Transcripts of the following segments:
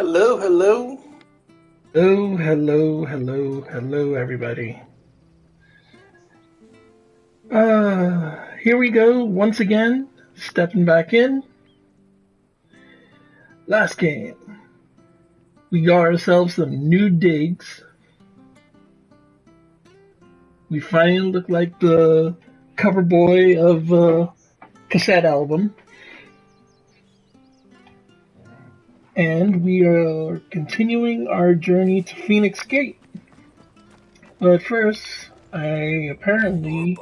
Hello, hello. Oh, hello, everybody. Here we go once again, stepping back in. Last game, we got ourselves some new digs. We finally look like the cover boy of a cassette album. And we are continuing our journey to Pheonix Gate. But first, I apparently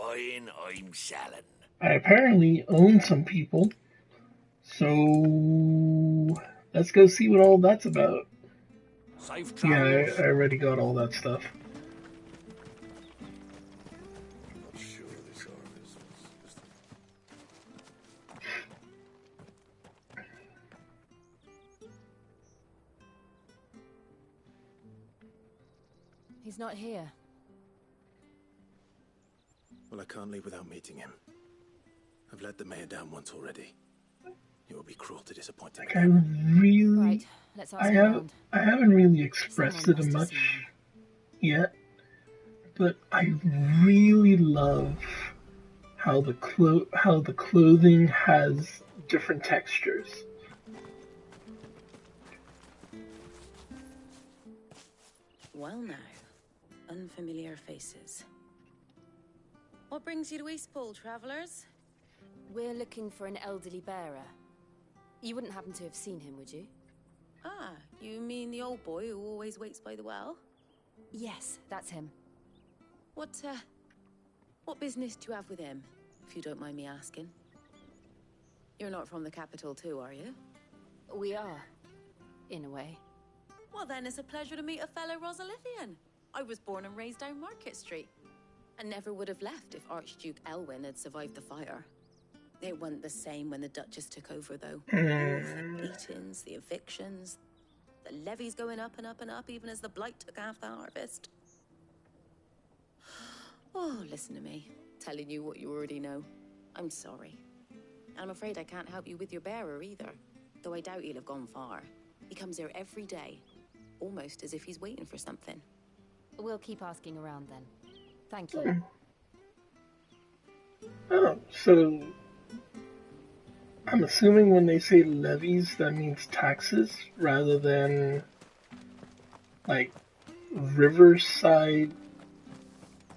own some people. So let's go see what all that's about. Safe Yeah, travels. I already got all that stuff. I'm not sure this artist was. He's not here. Well, I can't leave without meeting him. I've let the mayor down once already. It would be cruel to disappoint him. Like I really, Right, let's ask around. I haven't really expressed Someone it must have much seen him. yet, but I really love how the clothing has different textures. Well now, unfamiliar faces. What brings you to Eastpool, travellers? We're looking for an elderly bearer. You wouldn't happen to have seen him, would you? Ah, you mean the old boy who always waits by the well? Yes, that's him. What business do you have with him, if you don't mind me asking? You're not from the capital too, are you? We are, in a way. Well then, it's a pleasure to meet a fellow Rosalithian. I was born and raised down Market Street, and never would have left if Archduke Elwyn had survived the fire. It wasn't the same when the Duchess took over, though. The beatings, the evictions, the levies going up and up and up, even as the blight took half the harvest. Oh, listen to me, telling you what you already know. I'm sorry. And I'm afraid I can't help you with your bearer either, though I doubt he'll have gone far. He comes here every day, almost as if he's waiting for something. We'll keep asking around then. Thank you. Oh, so I'm assuming when they say levies, that means taxes rather than like riverside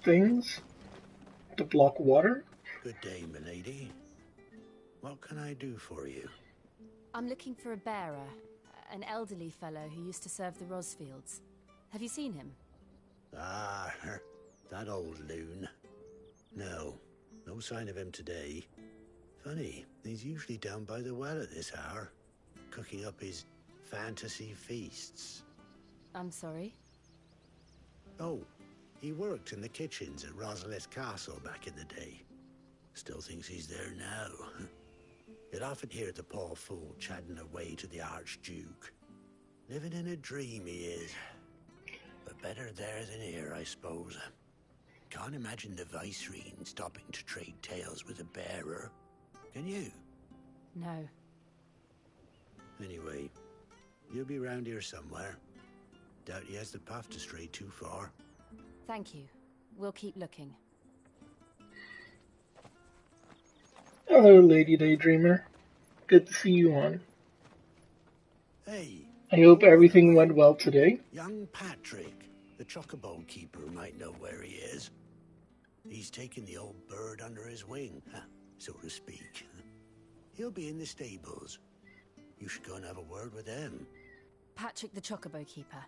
things to block water. Good day, milady. What can I do for you? I'm looking for a bearer, an elderly fellow who used to serve the Rosfields. Have you seen him? Ah, that old loon. No sign of him today. Funny, he's usually down by the well at this hour, cooking up his fantasy feasts. I'm sorry? Oh, he worked in the kitchens at Rosalith Castle back in the day. Still thinks he's there now. You'd often hear the poor fool chatting away to the Archduke. Living in a dream he is. But better there than here, I suppose. Can't imagine the Viceroy stopping to trade tales with a bearer. Can you? No. Anyway, you'll be round here somewhere. Doubt he has the path to stray too far. Thank you. We'll keep looking. Hello, Lady Daydreamer. Good to see you on. Hey. I hope everything went well today. Young Patrick, the chocobo keeper, might know where he is. He's taken the old bird under his wing, so to speak. He'll be in the stables. You should go and have a word with him. Patrick the Chocobo Keeper.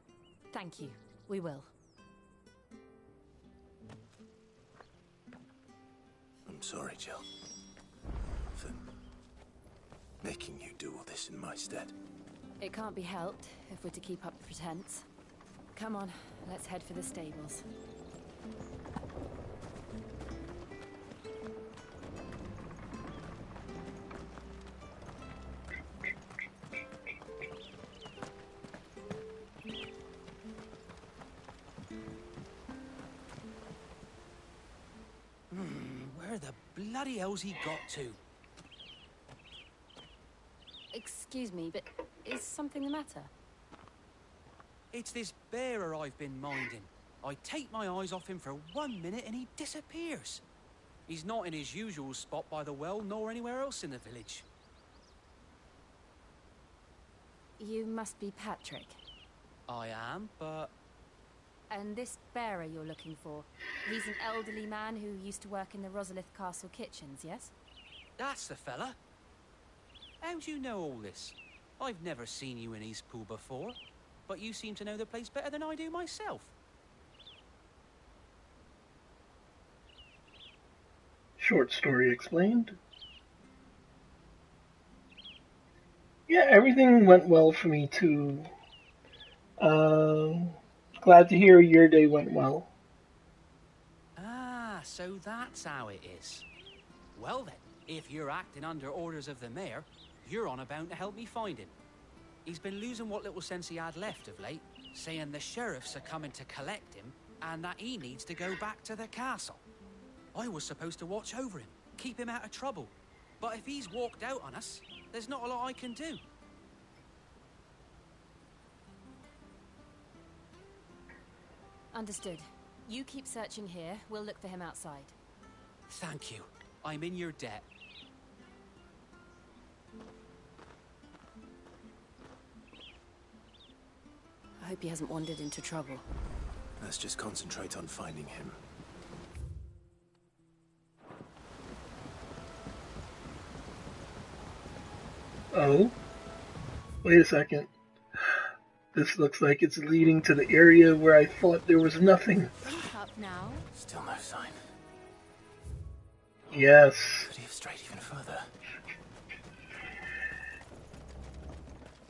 Thank you. We will. I'm sorry, Jill, for making you do all this in my stead. It can't be helped if we're to keep up the pretense. Come on, let's head for the stables. Where the bloody hell's he got to? Excuse me, but is something the matter? It's this bearer I've been minding. I take my eyes off him for 1 minute and he disappears. He's not in his usual spot by the well, nor anywhere else in the village. You must be Patrick. I am, but... And this bearer you're looking for, he's an elderly man who used to work in the Rosalith Castle kitchens, yes? That's the fella. How do you know all this? I've never seen you in Eastpool before, but you seem to know the place better than I do myself. Short story explained. Yeah, everything went well for me too. Glad to hear your day went well. Ah, so that's how it is. Well then, if you're acting under orders of the mayor, you're on about to help me find him. He's been losing what little sense he had left of late, saying the sheriffs are coming to collect him and that he needs to go back to the castle. I was supposed to watch over him, keep him out of trouble. But if he's walked out on us, there's not a lot I can do. Understood. You keep searching here, we'll look for him outside. Thank you. I'm in your debt. I hope he hasn't wandered into trouble. Let's just concentrate on finding him. Oh? Wait a second. This looks like it's leading to the area where I thought there was nothing. Up now. Still no sign. Yes. Could he have strayed even further?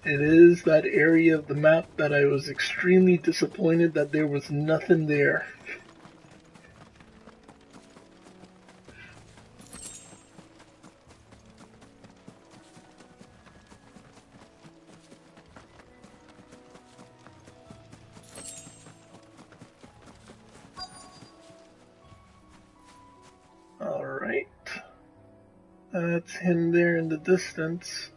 It is that area of the map that I was extremely disappointed that there was nothing there. Alright. That's him there in the distance.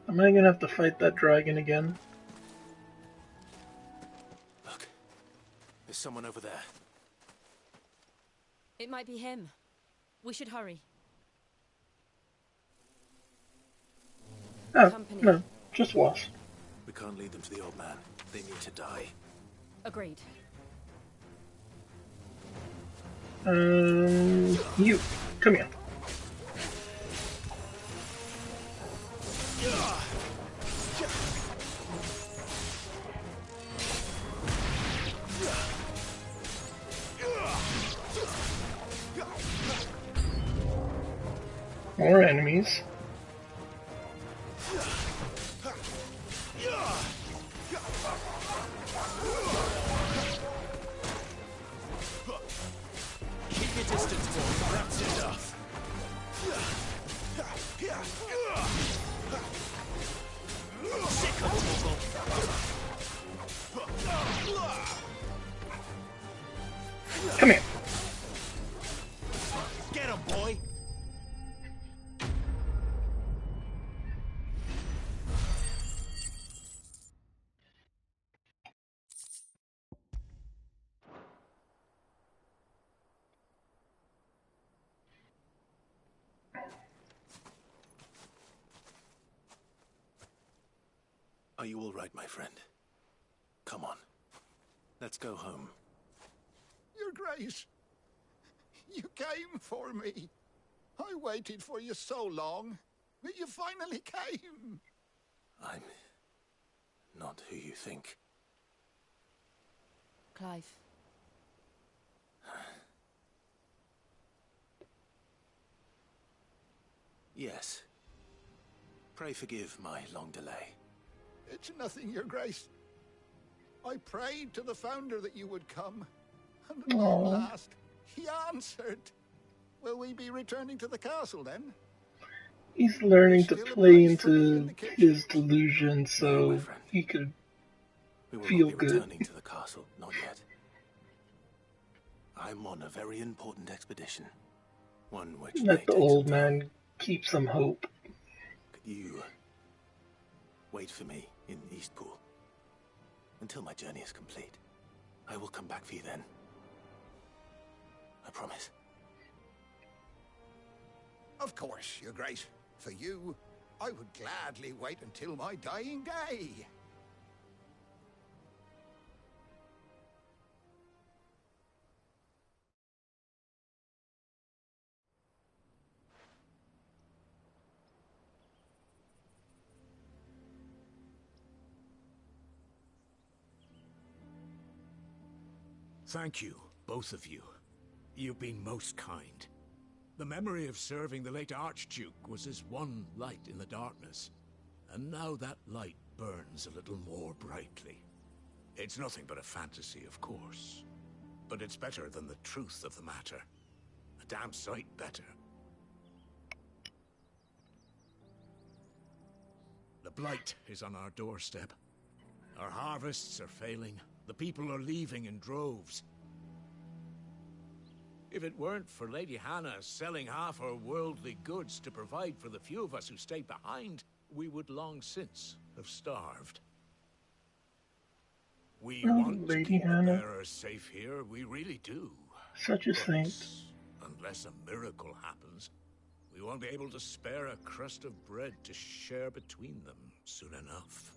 Am I gonna have to fight that dragon again? Look. There's someone over there. It might be him. We should hurry. Oh, Company. no. Just wasp. We can't lead them to the old man. They need to die. Agreed. You. Come here. More enemies. Keep your distance, boy. That's enough. Sick of Come here. Get him, boy. Are you all right, my friend? Come on. Let's go home. Your Grace, you came for me. I waited for you so long, but you finally came. I'm not who you think. Clive. Yes. Pray forgive my long delay. It's nothing, Your Grace. I prayed to the Founder that you would come, and at long last, he answered. Will we be returning to the castle then? He's learning to Still a play place for me in into the kitchen. his delusion My so friend. he could We will feel not be good. returning to the castle, not yet. I'm on a very important expedition. One which may let the take old some time. man keep some hope. Could you wait for me in Eastpool? Until my journey is complete. I will come back for you then. I promise. Of course, Your Grace. For you, I would gladly wait until my dying day. Thank you, both of you. You've been most kind. The memory of serving the late Archduke was as one light in the darkness, and now that light burns a little more brightly. It's nothing but a fantasy, of course, but it's better than the truth of the matter. A damn sight better. The blight is on our doorstep. Our harvests are failing. The people are leaving in droves. If it weren't for Lady Hannah selling half her worldly goods to provide for the few of us who stayed behind, we would long since have starved. We want to Lady keep the Hannah. bearers safe here, we really do. Such a But saint. unless a miracle happens, we won't be able to spare a crust of bread to share between them soon enough.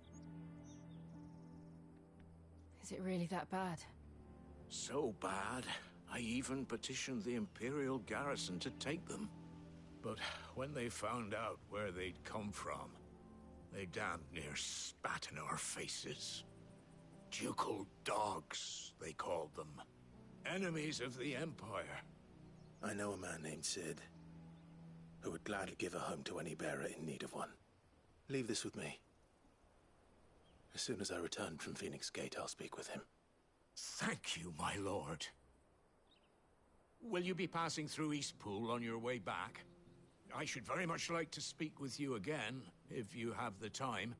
Is it really that bad? So bad, I even petitioned the Imperial garrison to take them. But when they found out where they'd come from, they damn near spat in our faces. Ducal dogs, they called them. Enemies of the Empire. I know a man named Sid, who would gladly give a home to any bearer in need of one. Leave this with me. As soon as I return from Pheonix Gate, I'll speak with him. Thank you, my lord. Will you be passing through Eastpool on your way back? I should very much like to speak with you again, if you have the time,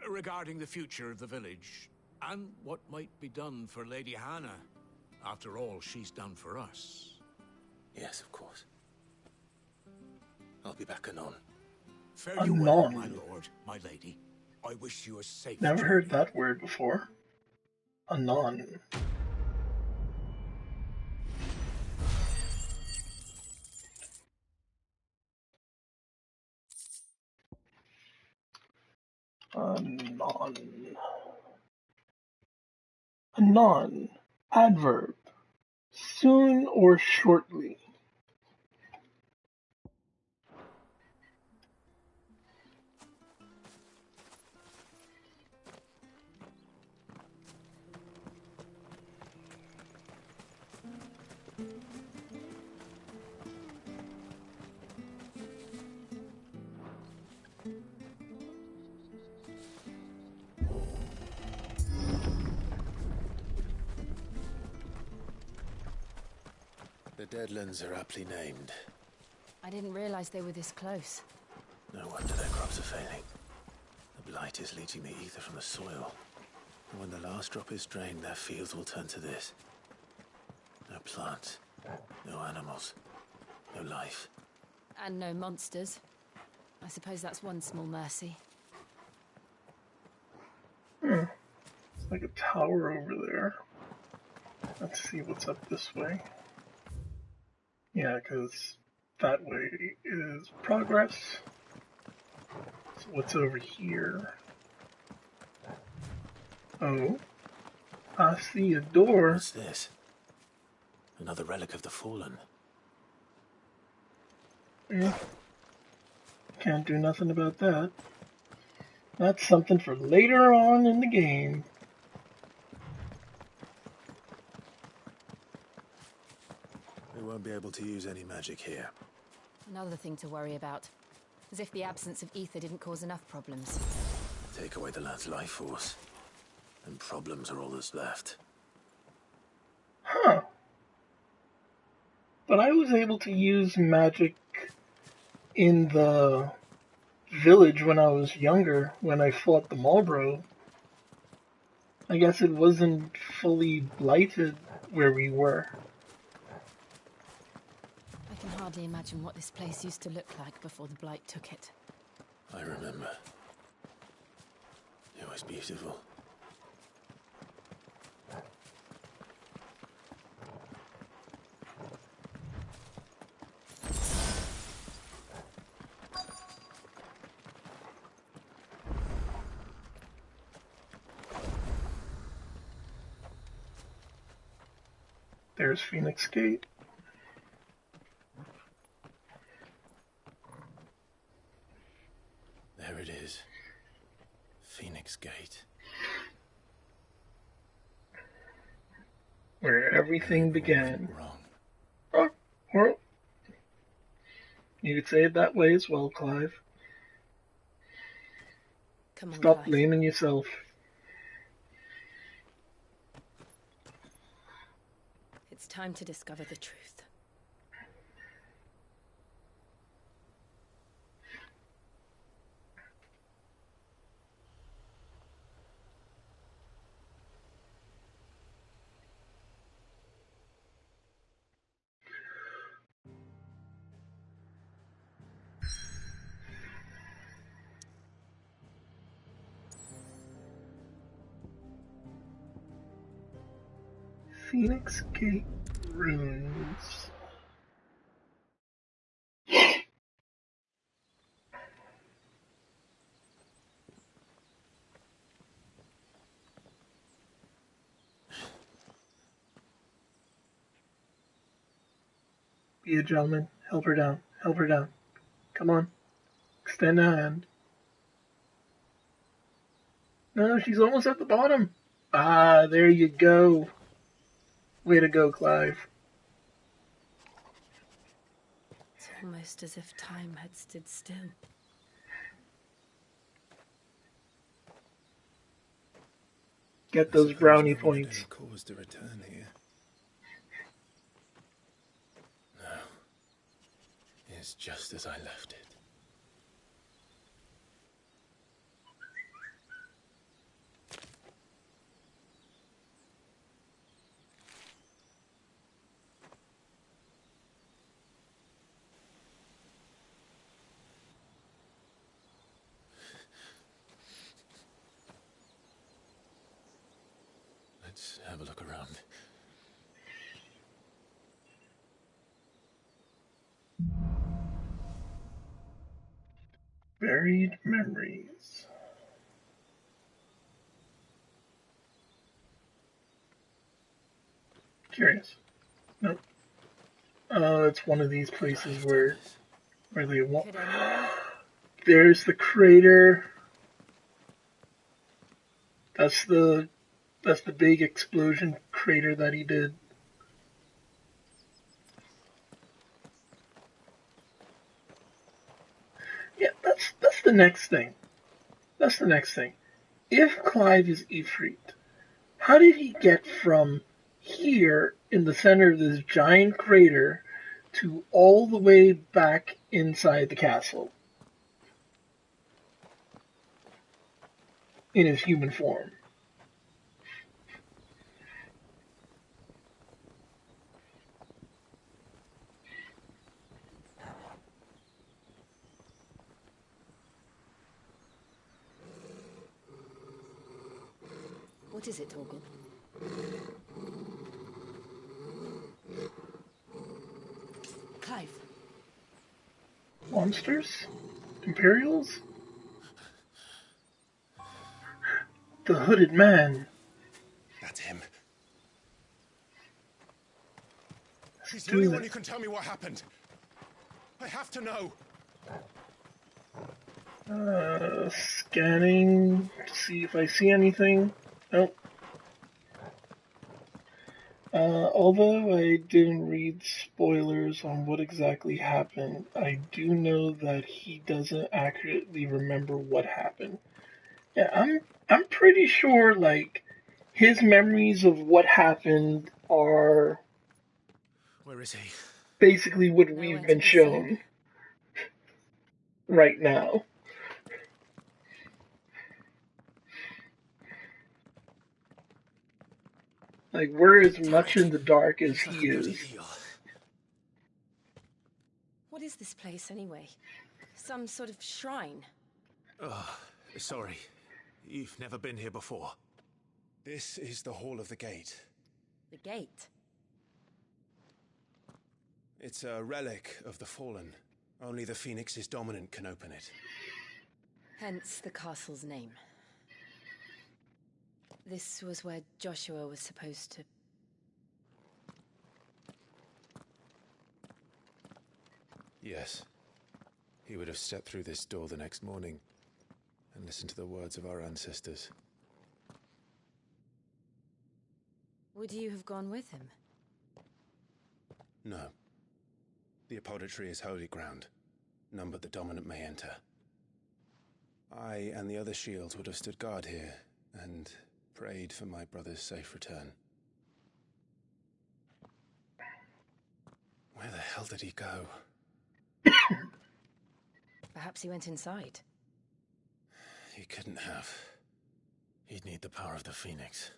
regarding the future of the village, and what might be done for Lady Hannah, after all she's done for us. Yes, of course. I'll be back anon. Fare you well, Anon. my lord, my lady. I wish you a safe Never journey. heard that word before. Anon. Anon. Anon. Adverb. Soon or shortly. The Deadlands are aptly named. I didn't realize they were this close. No wonder their crops are failing. The blight is leaching the ether from the soil. And when the last drop is drained, their fields will turn to this. No plants, no animals, no life. And no monsters. I suppose that's one small mercy. It's like a tower over there. Let's see what's up this way. Yeah, because that way is progress. So what's over here? Oh, I see a door. What's this? Another relic of the fallen. Yeah. Can't do nothing about that. That's something for later on in the game. We won't be able to use any magic here. Another thing to worry about. As if the absence of ether didn't cause enough problems. Take away the lad's life force, and problems are all that's left. Huh. But I was able to use magic in the village when I was younger, when I fought the Marlborough. I guess it wasn't fully blighted where we were. I can hardly imagine what this place used to look like before the blight took it. I remember. It was beautiful. There's Phoenix Gate. There it is. Pheonix Gate. Where everything began. Wrong. Oh, well, you could say it that way as well, Clive. Come on, Stop Clive. blaming yourself. It's time to discover the truth. Phoenix Gate runes. Be a gentleman. Help her down. Help her down. Come on. Extend a hand. No, she's almost at the bottom. Ah, there you go. Way to go, Clive. It's almost as if time had stood still. Get those brownie points. Any cause to return here? No. It's just as I left it. Let's have a look around. Buried memories. Curious. Nope. It's one of these places where they want. Could anyone? There's the crater. That's the big explosion crater that he did. Yeah, that's the next thing. That's the next thing. If Clive is Ifrit, how did he get from here in the center of this giant crater to all the way back inside the castle in his human form? What is it, Torgal? Clive. Monsters? Imperials? The hooded man. That's him. He's the only one who can tell me what happened. I have to know. Scanning to see if I see anything. Nope. Although I didn't read spoilers on what exactly happened, I do know that he doesn't accurately remember what happened. Yeah, I'm pretty sure like his memories of what happened are Where is he? basically what Nowhere we've to been be shown seen. right now. Like, we're as much in the dark as he is. What is this place, anyway? Some sort of shrine? Oh, sorry. You've never been here before. This is the Hall of the Gate. The gate? It's a relic of the Fallen. Only the Phoenix's dominant can open it. Hence the castle's name. This was where Joshua was supposed to... Yes. He would have stepped through this door the next morning and listened to the words of our ancestors. Would you have gone with him? No. The apothecary is holy ground. None but the dominant may enter. I and the other shields would have stood guard here and prayed for my brother's safe return. Where the hell did he go? Perhaps he went inside. He couldn't have. He'd need the power of the Pheonix.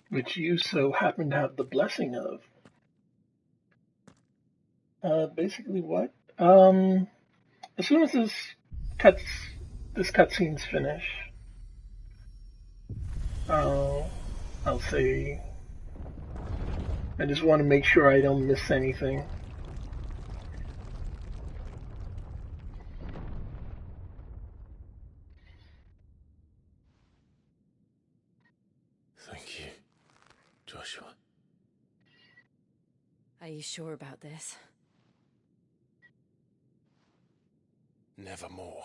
Which you so happen to have the blessing of. Basically what? As soon as this cutscene's finished, I'll say I just want to make sure I don't miss anything. Thank you, Joshua. Are you sure about this? Nevermore.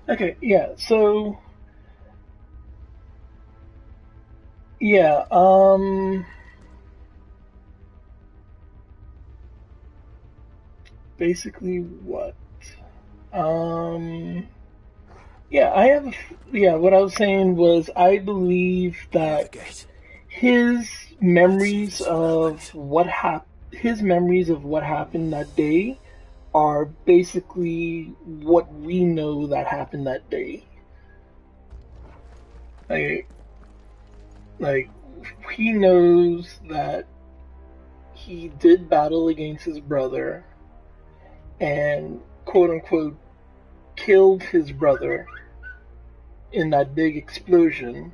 Okay, yeah, so yeah, basically what? Yeah, what I was saying was I believe that his memories of what happened that day are basically what we know that happened that day. Like he knows that he did battle against his brother and quote unquote killed his brother in that big explosion.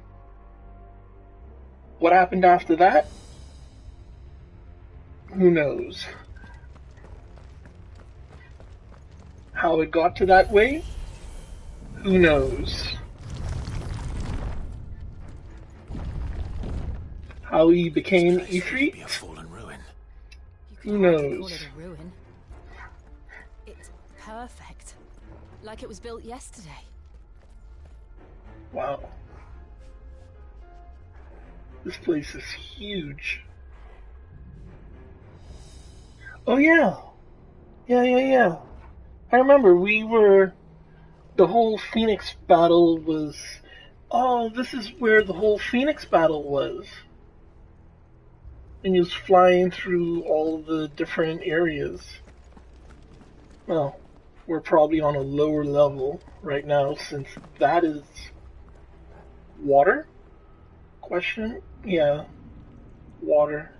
What happened after that? Who knows? How it got to that way? Who knows? How he became Ifrit? Who knows? Call it a ruin. It's perfect. Like it was built yesterday. Wow. This place is huge. Oh yeah. Yeah. I remember the whole Pheonix battle was, oh, this is where the whole Pheonix battle was. And he was flying through all the different areas. Well, we're probably on a lower level right now since that is water? Question? Yeah, water.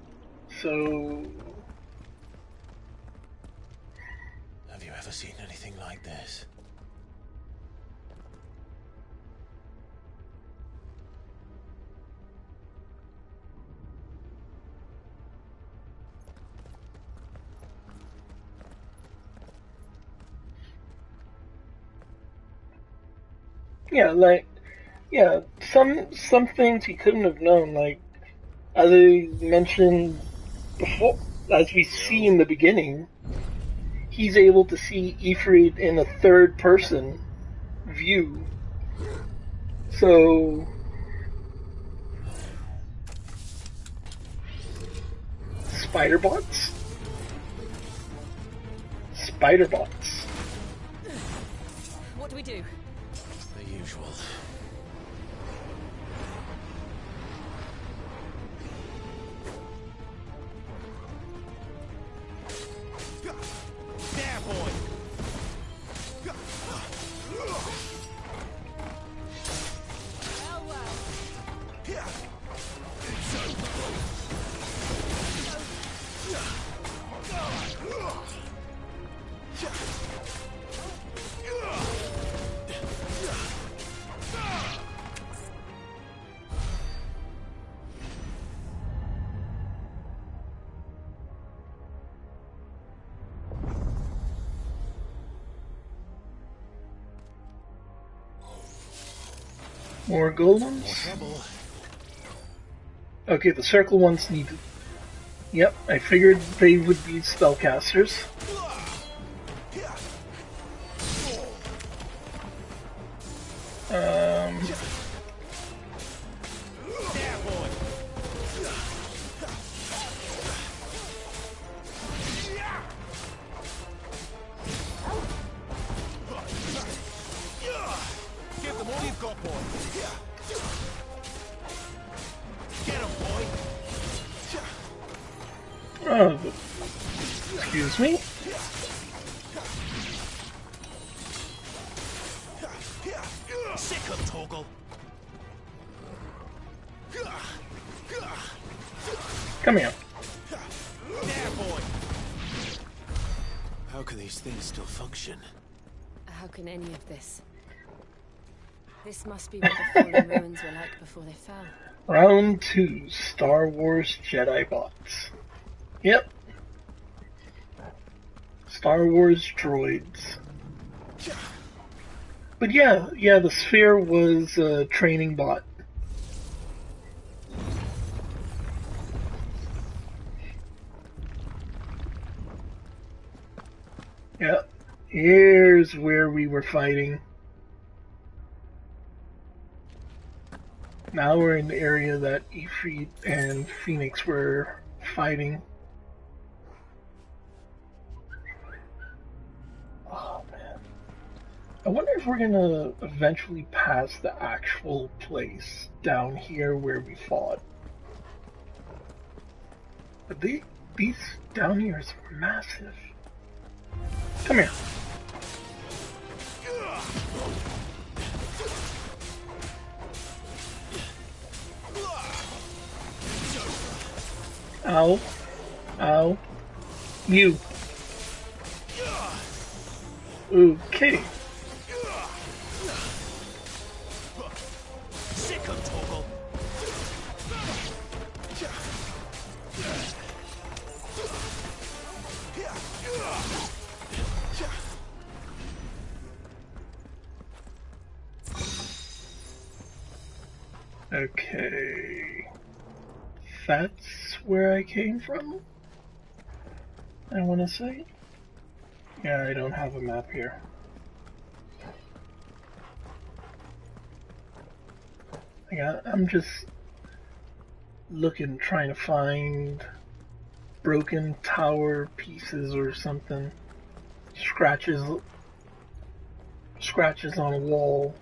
So... Have you ever seen anything like this? Some things he couldn't have known, like, as I mentioned before, as we see in the beginning, he's able to see Ifrit in a third person view. So, Spiderbots? What do we do? The usual. There, boy! More golems. More trouble. Okay, the circle ones needed. Yep, I figured they would be spellcasters. Give them all you've got, boy. Get him, boy. Oh, excuse me? Sick of Torgal. Come here. There, boy. How can these things still function? How can any of this? This must be what the fallen ruins were like before they fell. Round 2, Star Wars Jedi bots. Yep. Star Wars droids. But yeah, the sphere was a training bot. Yep. Here's where we were fighting. Now we're in the area that Ifrit and Pheonix were fighting. Oh man. I wonder if we're gonna eventually pass the actual place down here where we fought. But these down here is massive. Come here. Ow. Ow. You. Okay. Sick of Torgal. Okay. That's where I came from? I want to say? Yeah, I don't have a map here. I'm just looking, trying to find broken tower pieces or something. Scratches on a wall.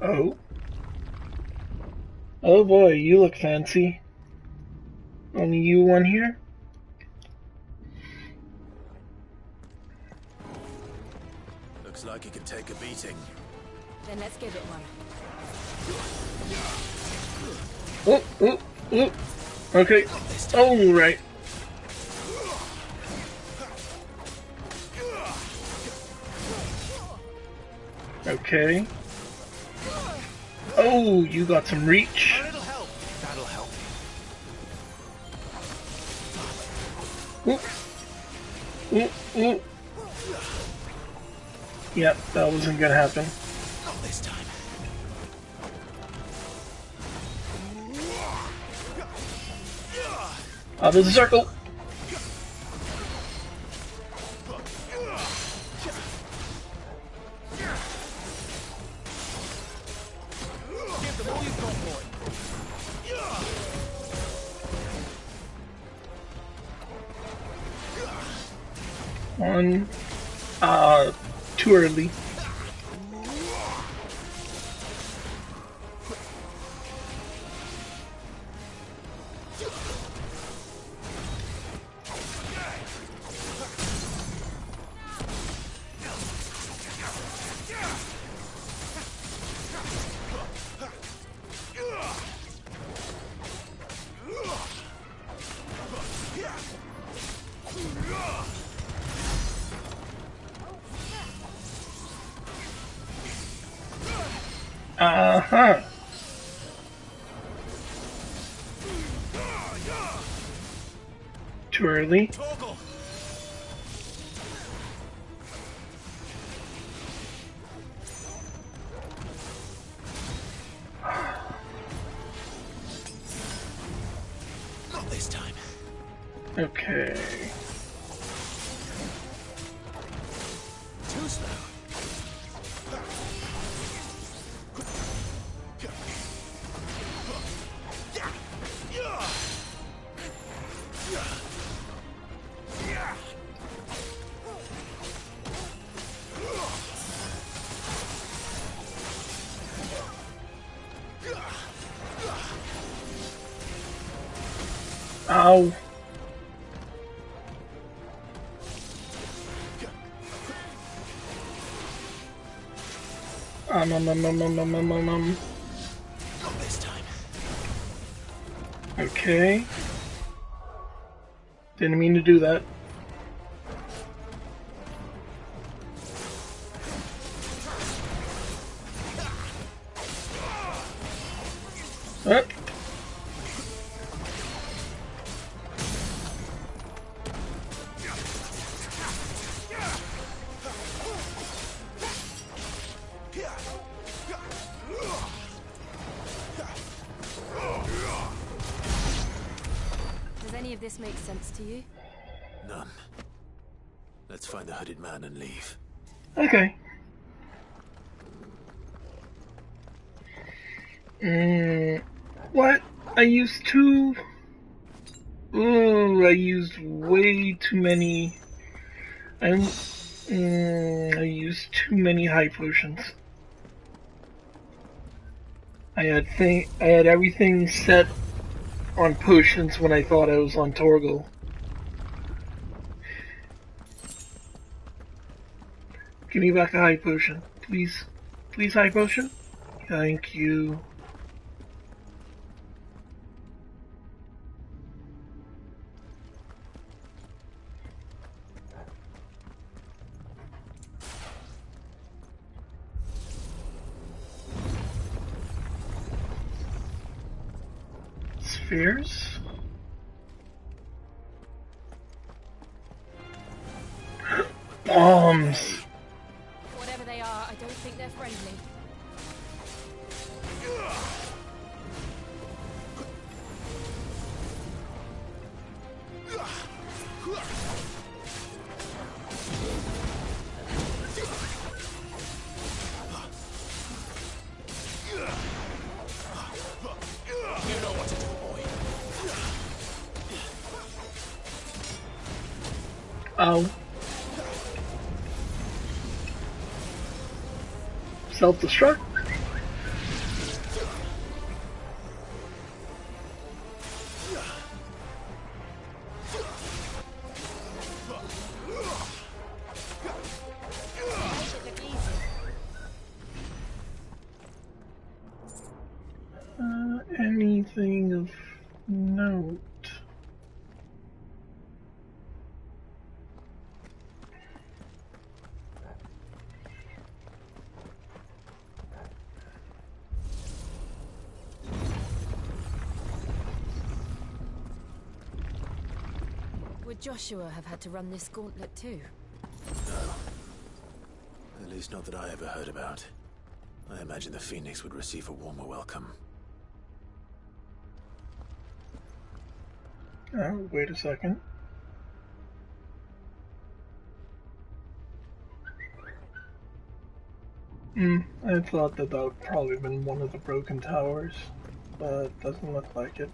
Oh. Oh boy, you look fancy. Only you one here? Looks like he can take a beating. Then let's give it one. Oh. Okay. Oh, right. Okay. Oh, you got some reach. That'll help. That'll help. Ooh. Yep, that wasn't gonna happen. Not this time. Out of the circle. Give them all you've got, boy. One. Too early. Uh-huh. too early. Torgal! Not this time. Okay. Too slow. Ow. Not this time. Okay. Didn't mean to do that. Up. Does any of this make sense to you? None. Let's find the hooded man and leave. Okay. What? I used two... Ooh, I used way too many... I used too many high potions. I had everything set on potions when I thought I was on Torgal. Give me back a high potion, please. Please, high potion. Thank you. Spheres? Bombs! Whatever they are, I don't think they're friendly. You know what to do, boy. Ow. Self-destruct? Anything of note? Would Joshua have had to run this gauntlet too? No. At least not that I ever heard about. I imagine the Pheonix would receive a warmer welcome. Oh, wait a second. I thought that would probably been one of the broken towers, but doesn't look like it.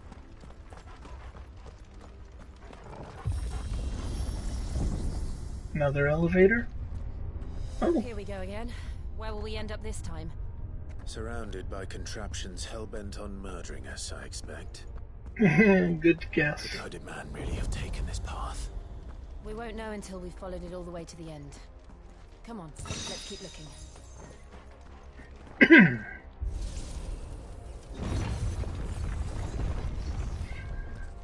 Another elevator? Oh. Here we go again. Where will we end up this time? Surrounded by contraptions hell-bent on murdering us, I expect. Good guess. Could the hooded man really have taken this path? We won't know until we've followed it all the way to the end. Come on, let's keep looking.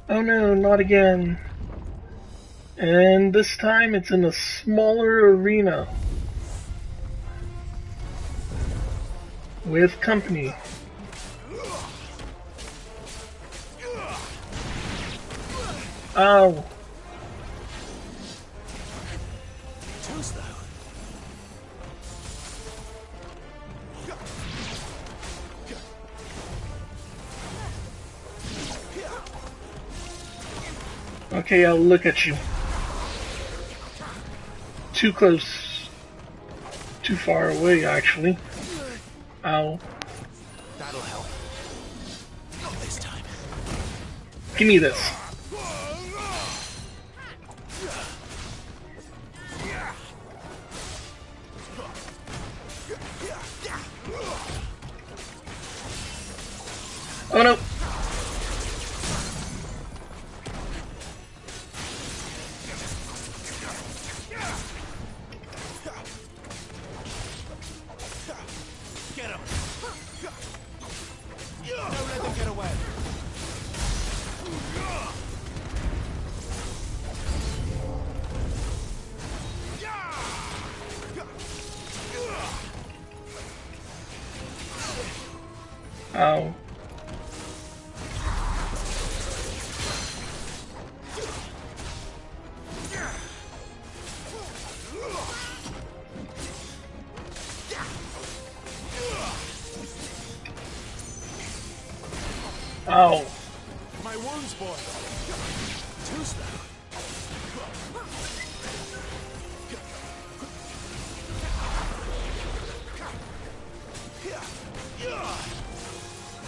Oh no, not again. And this time it's in a smaller arena. With company. Ow. Okay, I'll look at you. Too close. Too far away, actually. Ow. That'll help. Not this time. Give me this. Oh no! Get him! Don't let them get away! Ow. Ow. My wounds, boy! Too slow.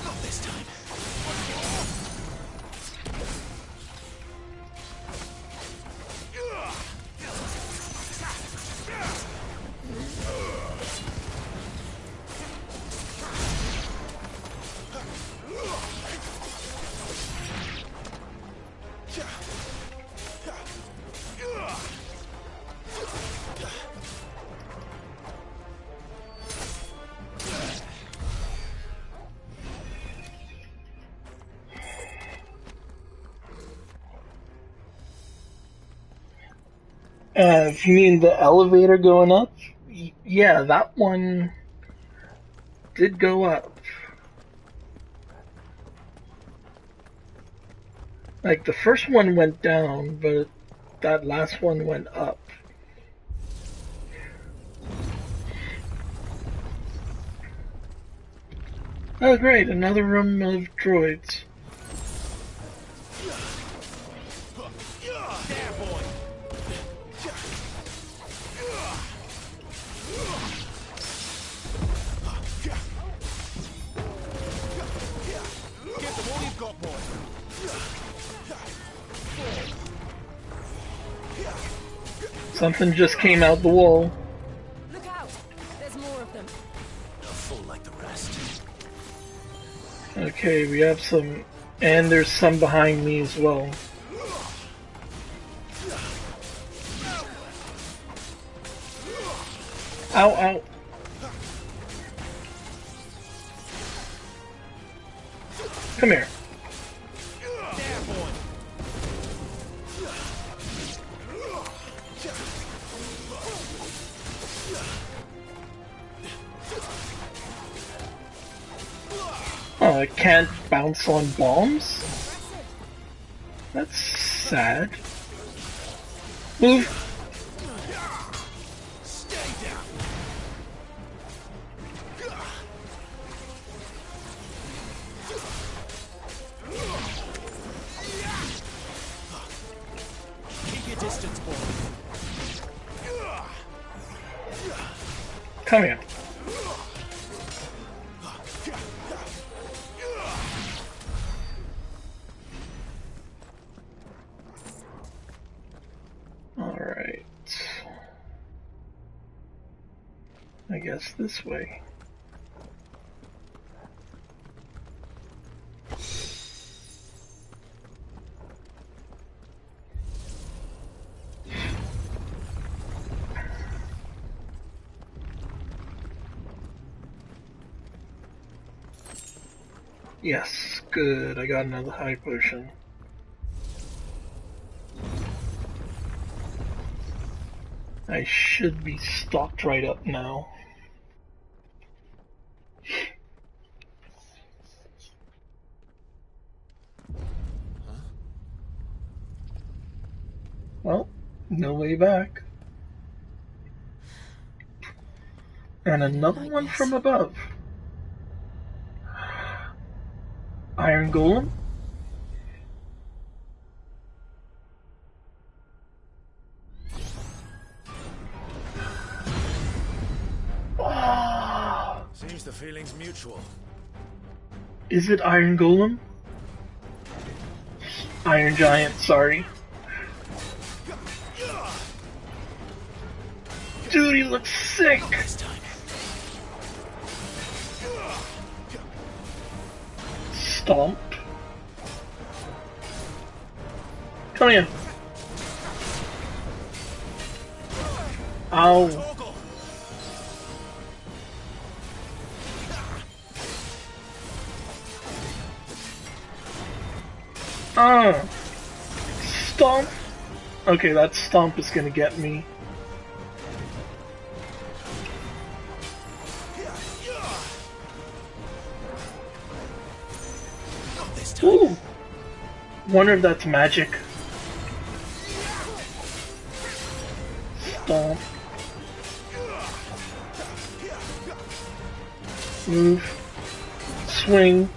Not this time. If you mean the elevator going up, yeah, that one did go up. Like, the first one went down, but that last one went up. Oh great, another room of droids. There, boy! Give them all you've got, boy! Something just came out the wall. Look out! There's more of them. They'll fall like the rest. Okay, we have some, and there's some behind me as well. Ow, ow. Come here. There, boy! Oh, I can't bounce on bombs? That's sad. Move! Stay down! Keep your distance, boy. Come here. Alright. I guess this way. Yes, good. I got another high potion. I should be stocked right up now. Well, no way back. And another one from above. Iron Golem? Seems the feeling's mutual. Is it Iron Golem? Iron Giant, sorry. Dude, he looks sick! Stomp. Come here. Ow. Stomp. Okay, that stomp is gonna get me. Ooh. Wonder if that's magic. Stomp. Move. Swing.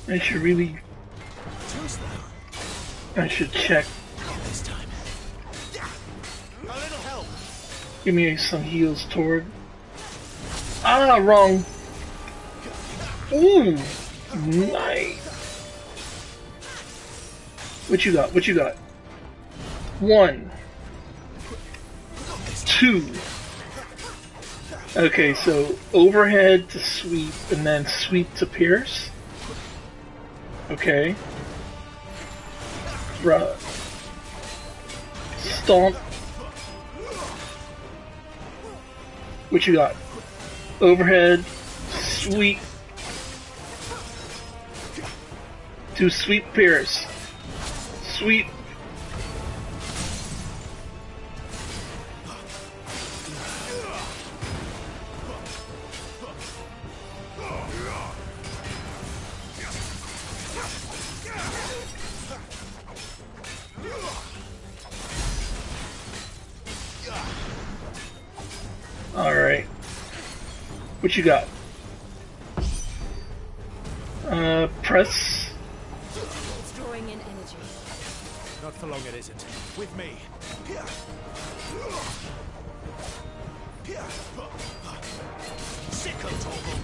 I should really... I should check. Give me some heals toward... Ah, wrong. Ooh, nice. What you got? What you got? 1, 2. Okay, so overhead to sweep and then sweep to pierce. Okay. Stomp. What you got? Overhead, sweep, to sweep pierce, sweep. All right. What you got? Press. Drawing in energy. Not for long it isn't. With me. Sickle toggle.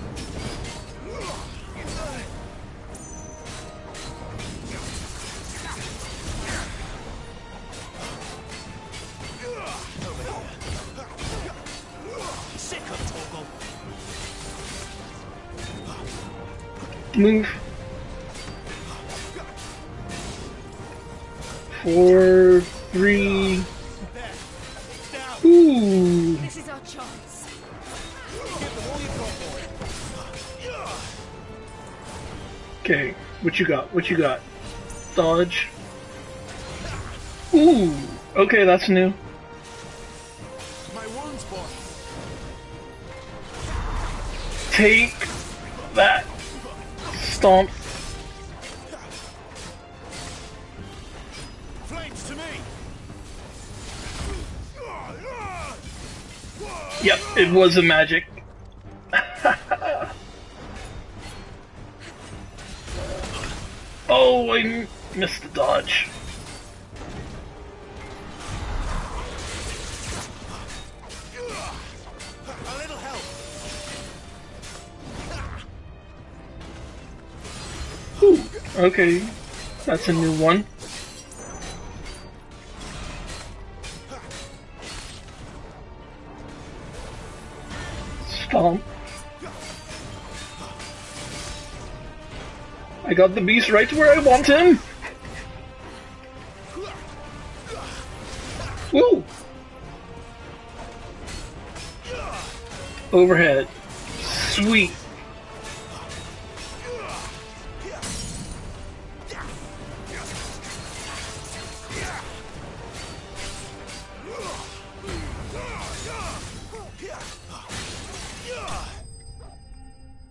Move. 4, 3. Ooh. This is our chance. Okay, what you got? What you got? Dodge. Ooh. Okay, that's new. My wounds, boy. Take that. Stomp. Flames to me. Yep, it was a magic. Oh, I missed the dodge. A little help. Ooh, okay, that's a new one. Stomp. I got the beast right where I want him. Woo! Overhead. Sweet.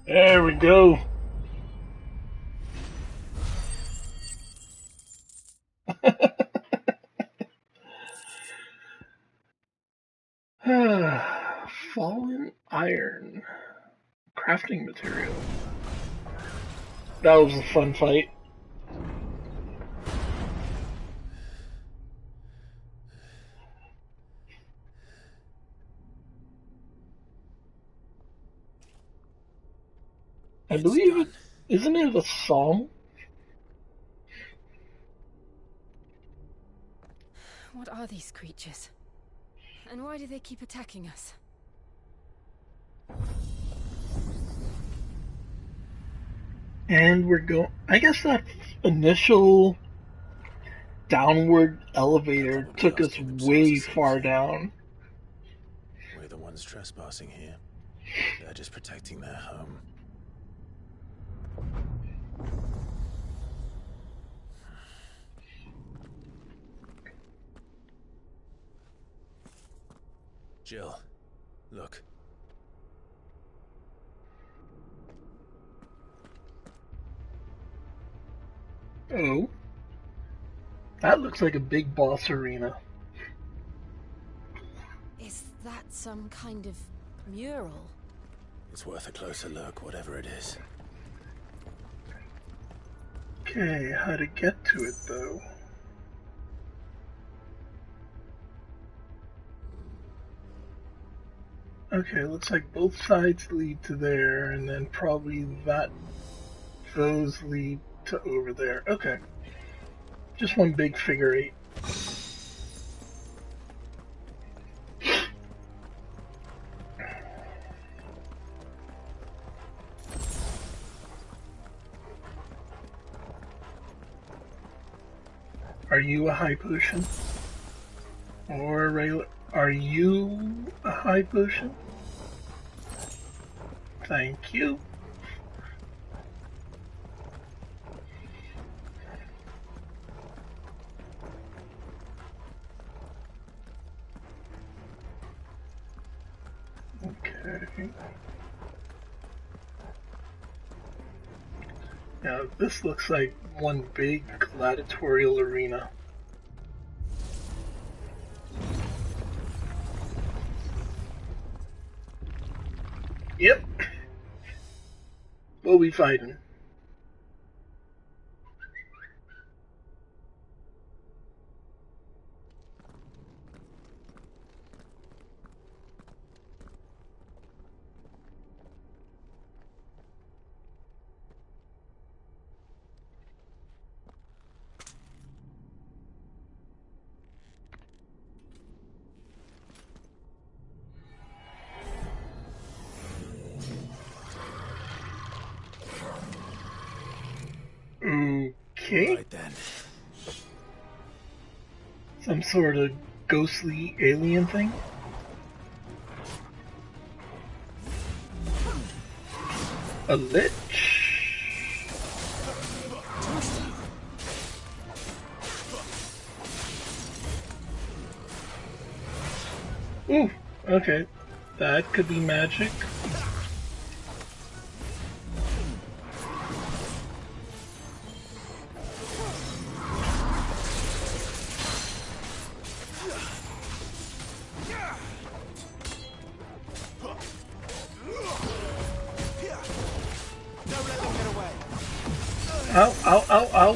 There we go. Fallen crafting material. That was a fun fight. I believe it, isn't it a song? What are these creatures? And why do they keep attacking us? And we're going. I guess that initial downward elevator took us way far down. We're the ones trespassing here. They're just protecting their home. Jill, look. Oh. That looks like a big boss arena. Is that some kind of mural? It's worth a closer look, whatever it is. Okay, how to get to it though? Okay, looks like both sides lead to there, and then probably those lead to over there. Okay. Just one big figure eight. Are you a high potion? Or a regular? Are you a high potion? Thank you. Okay. Now this looks like one big gladiatorial arena. Yep. We'll be fighting. Okay. Right then. Some sort of ghostly alien thing. A lich. Ooh, okay. That could be magic. Ow, ow, ow, ow.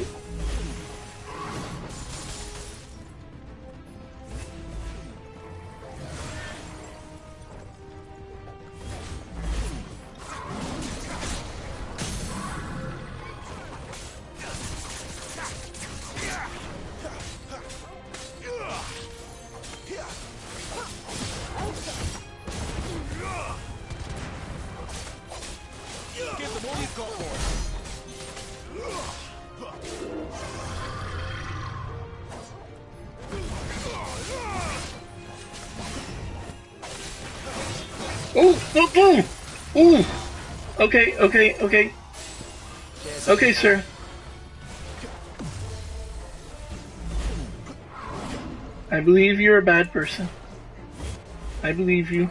Give them all you've got, boy. Oh, no, no! Ooh! Okay, okay, okay. Okay, sir. I believe you're a bad person. I believe you.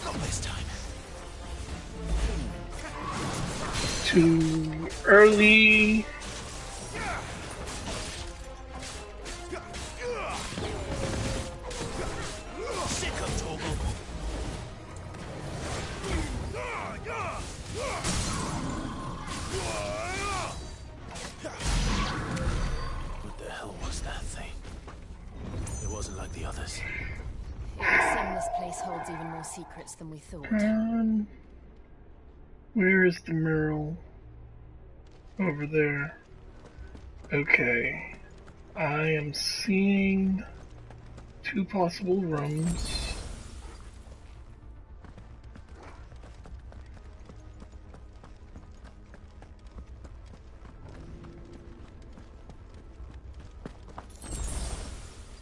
Not this time. Too early. Sick of Torgal. secrets than we thought. Where is the mural? Over there. Okay. I am seeing 2 possible rooms.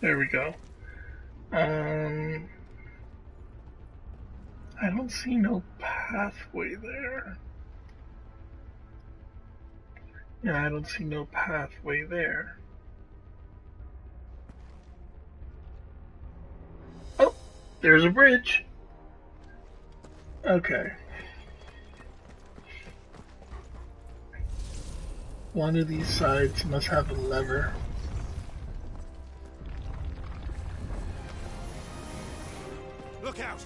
There we go. I don't see no pathway there. Yeah, I don't see no pathway there. Oh, there's a bridge. Okay. One of these sides must have a lever. Look out!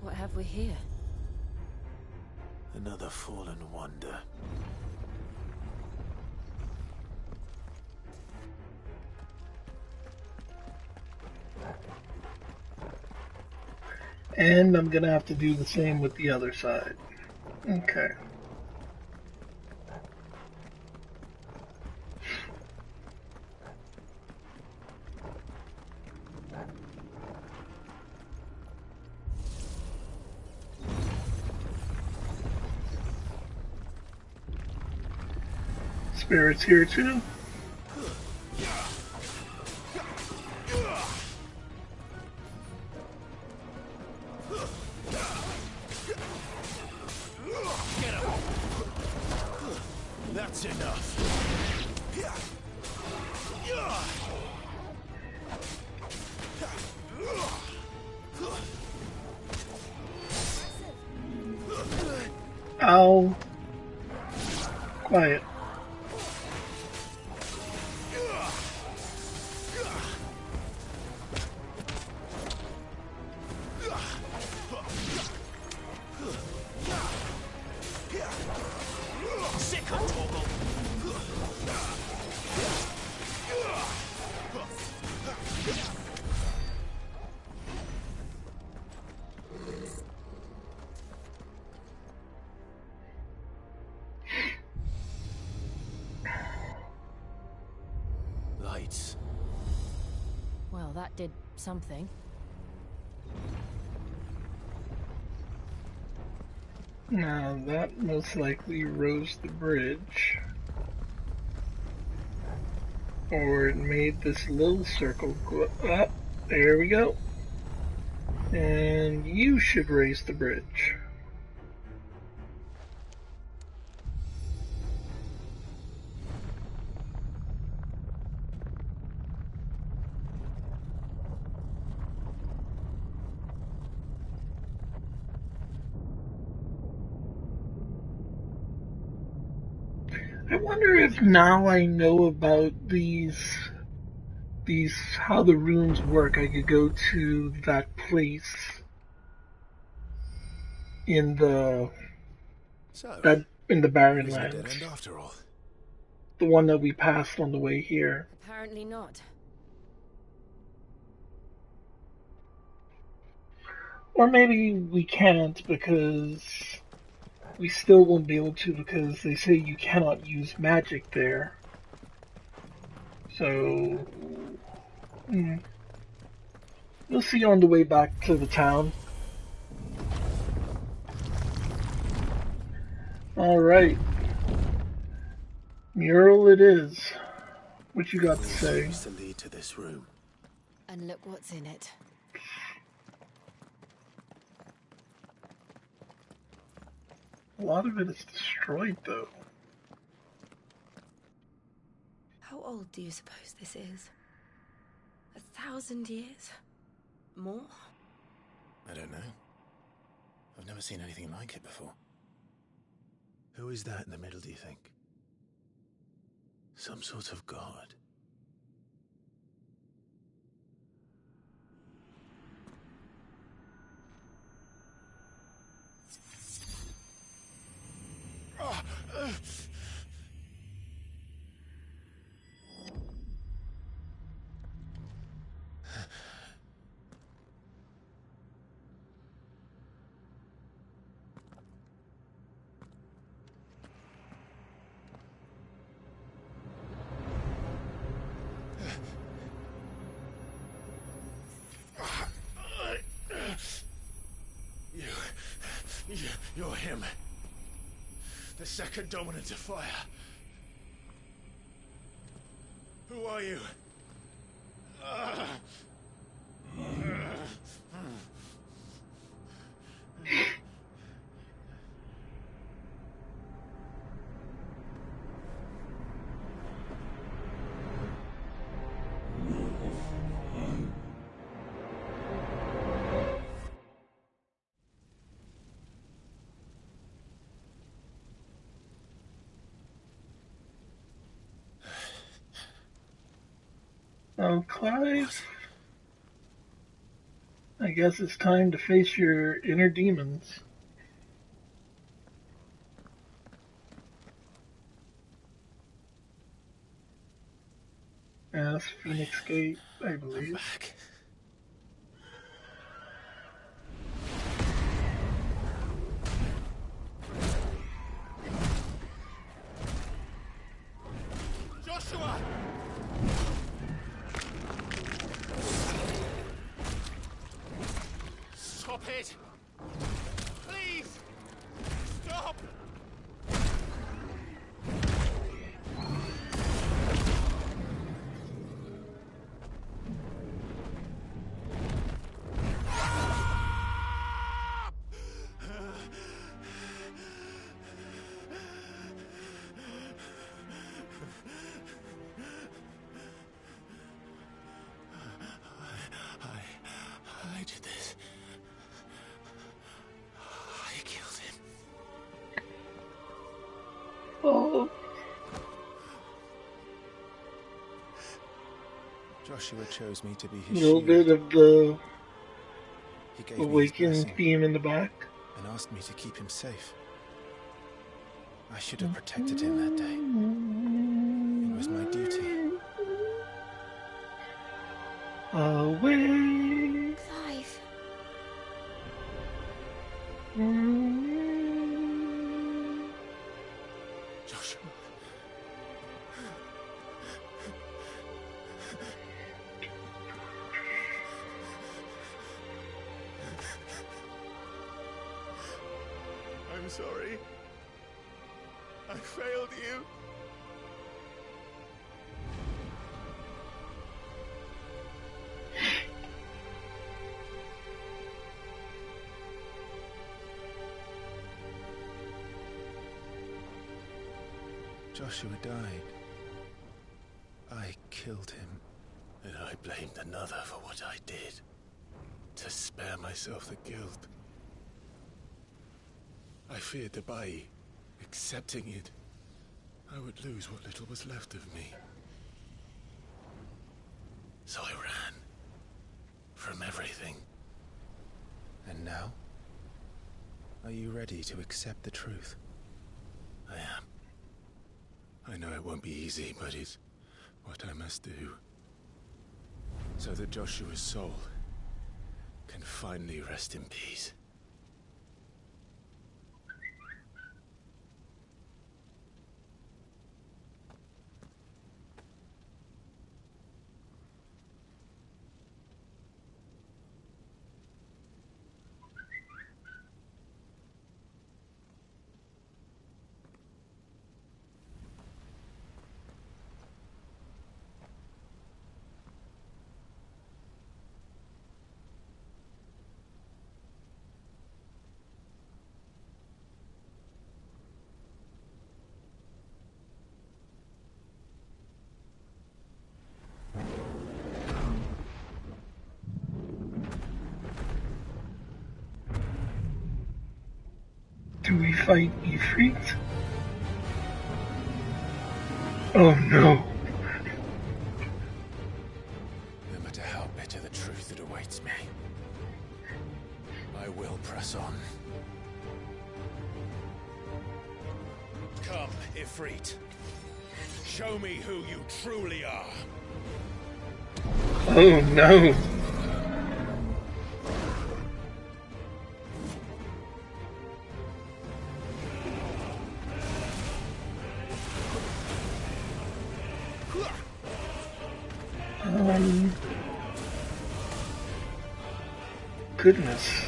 What have we here? Another fallen wonder. And I'm gonna have to do the same with the other side. Okay. Spirits here too. That's enough. Ow. Quiet. Lights. Well, that did something. Now that most likely rose the bridge. Or it made this little circle go up. There we go. And you should raise the bridge. I wonder if now I know about these how the runes work, I could go to that place in the So, in the Barren isn't a dead Lands. end after all. The one that we passed on the way here. Apparently not. Or maybe we can't because we still won't be able to because they say you cannot use magic there. So we'll see on the way back to the town. Alright. Mural it is. What you got to say? Seems to lead to this room. And look what's in it. A lot of it is destroyed though. How old do you suppose this is? 1,000 years? More? I don't know. I've never seen anything like it before. Who is that in the middle, do you think? Some sort of god? You're him. The second dominant of fire. Who are you? Oh, Clive. I guess it's time to face your inner demons. As Pheonix Gate, I believe. I'm back. Joshua! Stop it! Please! Stop! I did this. I killed him. Oh, Joshua chose me to be a his little shield. bit of the He gave me his awakened blessing theme in the back. and asked me to keep him safe. I should have protected him that day. It was my duty. Away. Clive. Joshua. I'm sorry. I failed you. Joshua died. I killed him. And I blamed another for what I did. To spare myself the guilt. I feared that by accepting it, I would lose what little was left of me. So I ran. From everything. And now? Are you ready to accept the truth? I am. I know it won't be easy, but it's what I must do. So that Joshua's soul can finally rest in peace. Do we fight Ifrit? Oh no. No matter how bitter the truth that awaits me, I will press on. Come, Ifrit. Show me who you truly are. Oh no. Goodness.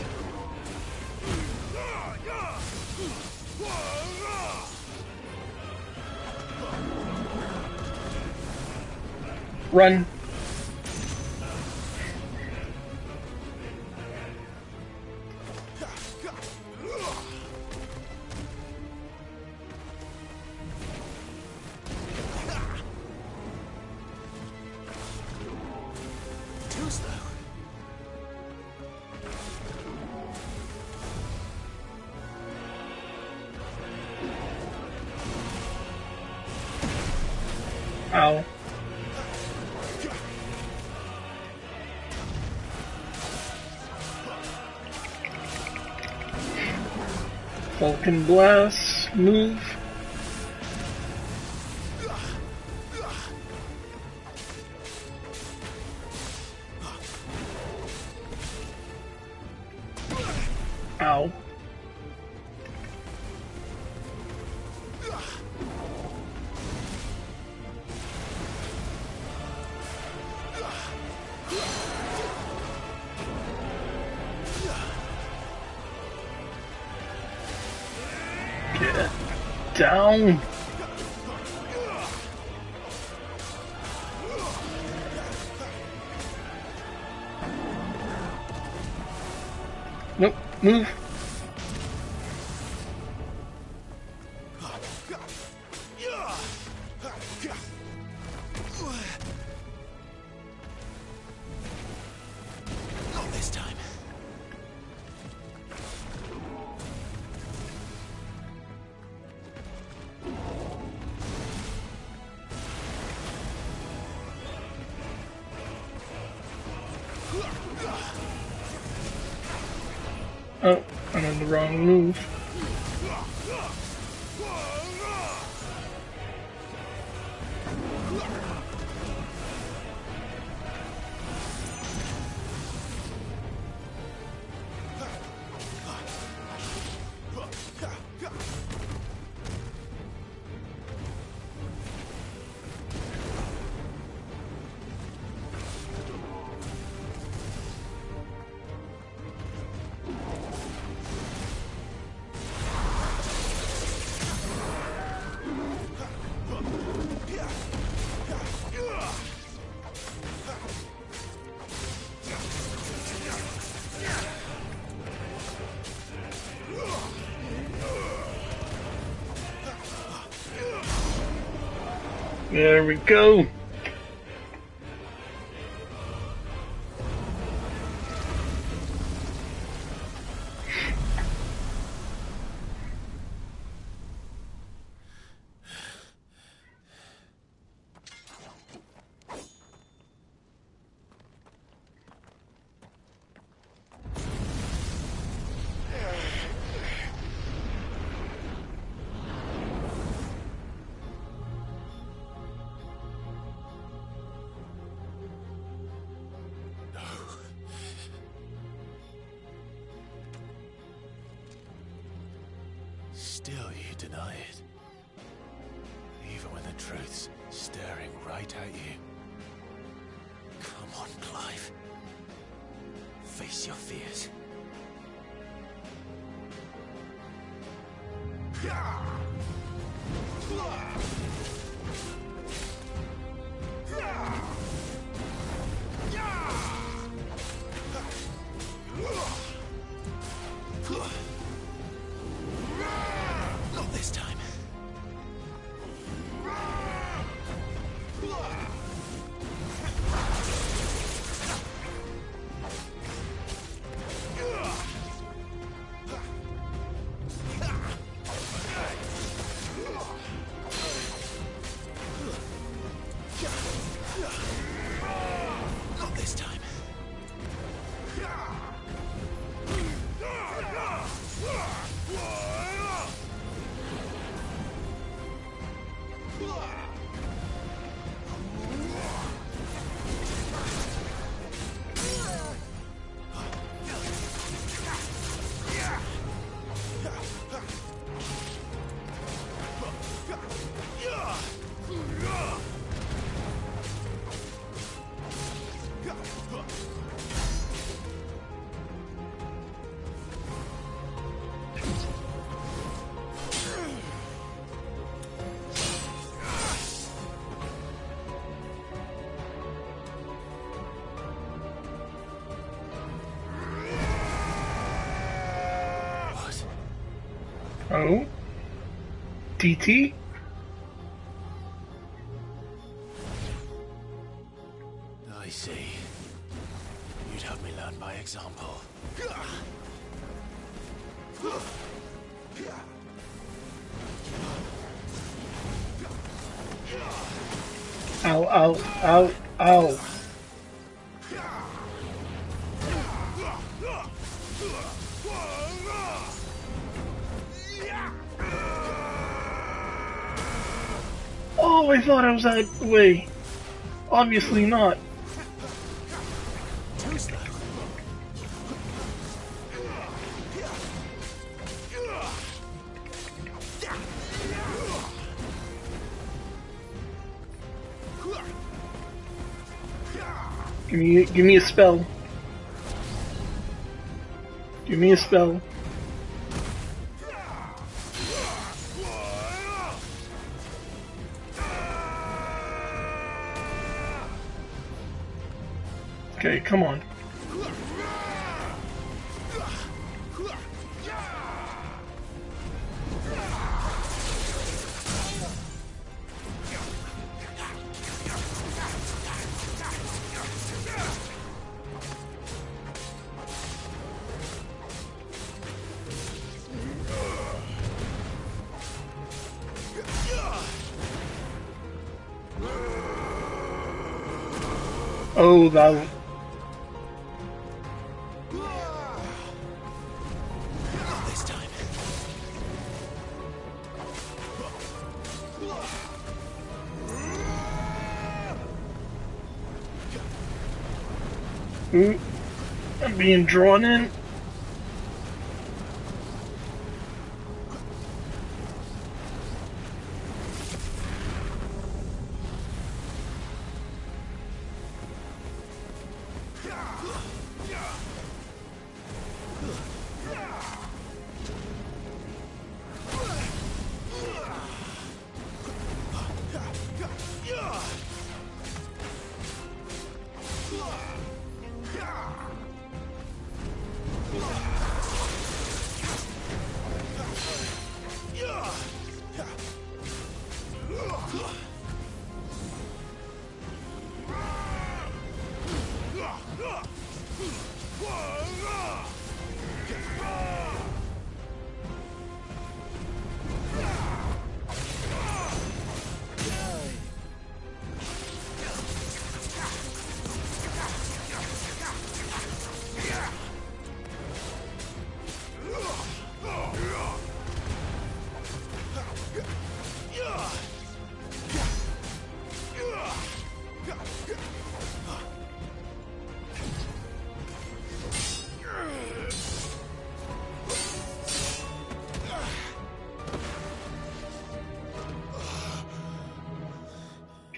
Run. Too slow. Ow. Vulcan Blast, move. Ow. Get down. Nope, move. Not this time. Oh, I'm on the wrong move. There we go. Still you deny it. Even when the truth's staring right at you. Come on, Clive. Face your fears. Not this time. Oh? DT? I see. You'd have me learn by example. Ow, ow, ow, ow. Oh, I thought I was out of the way. Obviously not. Give me a spell. Give me a spell. Okay, come on. Oh, that. This time. Ooh, I'm being drawn in.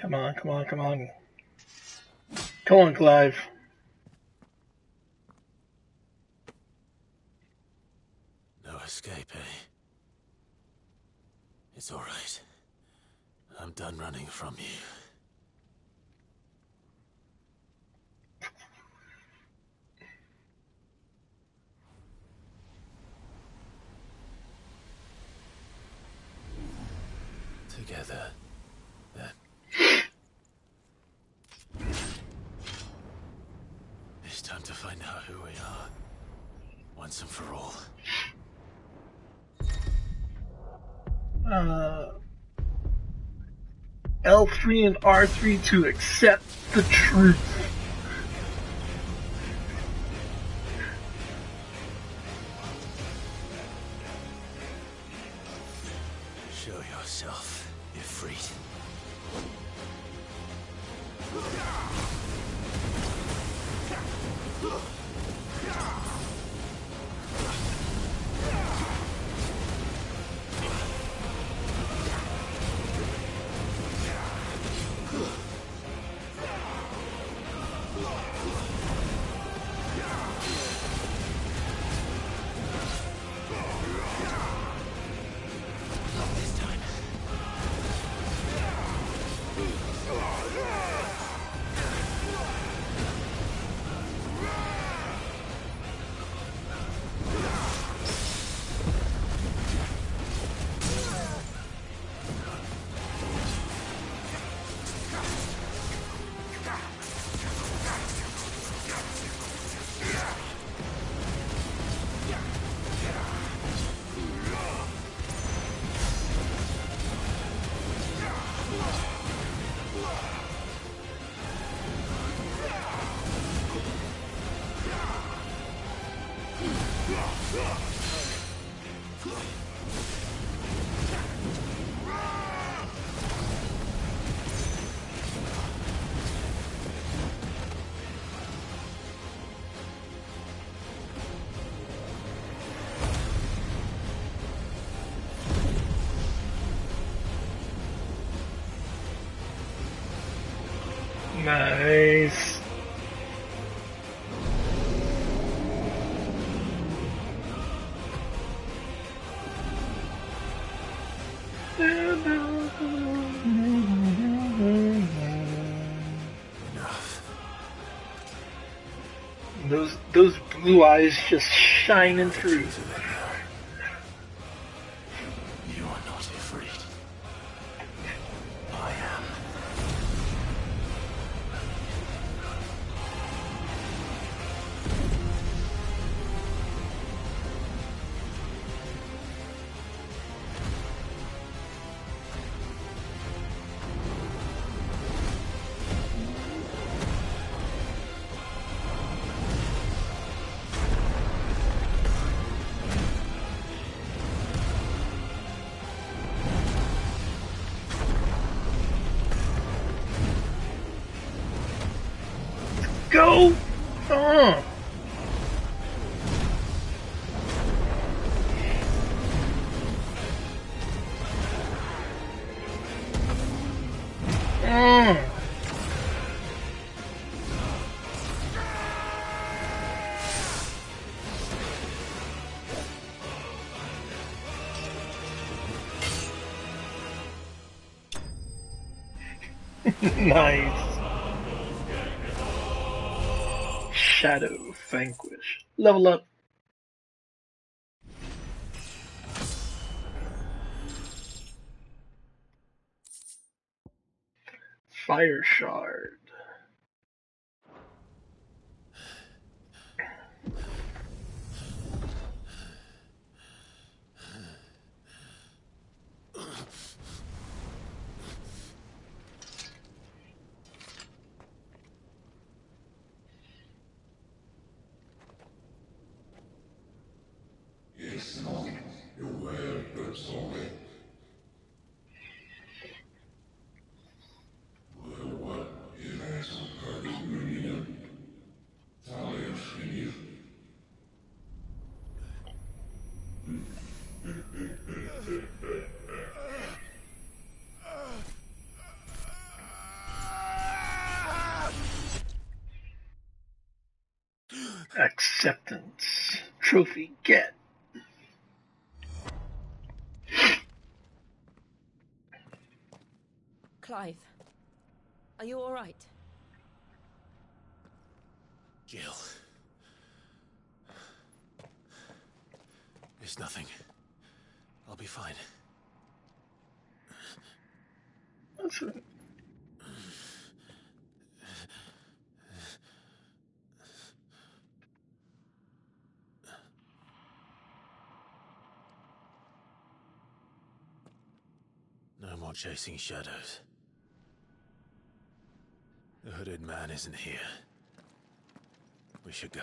Come on, come on, come on. Come on, Clive. No escape, eh? It's all right. I'm done running from you. Together, then. It's time to find out who we are, once and for all. L3 and R3 to accept the truth. Show yourself, Ifrit. Nice. Those blue eyes just shining through. You are not afraid. I am. Go! Nice. Shadow Vanquish. Level up. Fire Shard. Acceptance. Trophy get. Clive, are you all right? Jill. It's nothing. I'll be fine. That's it. No more chasing shadows. The hooded man isn't here. We should go.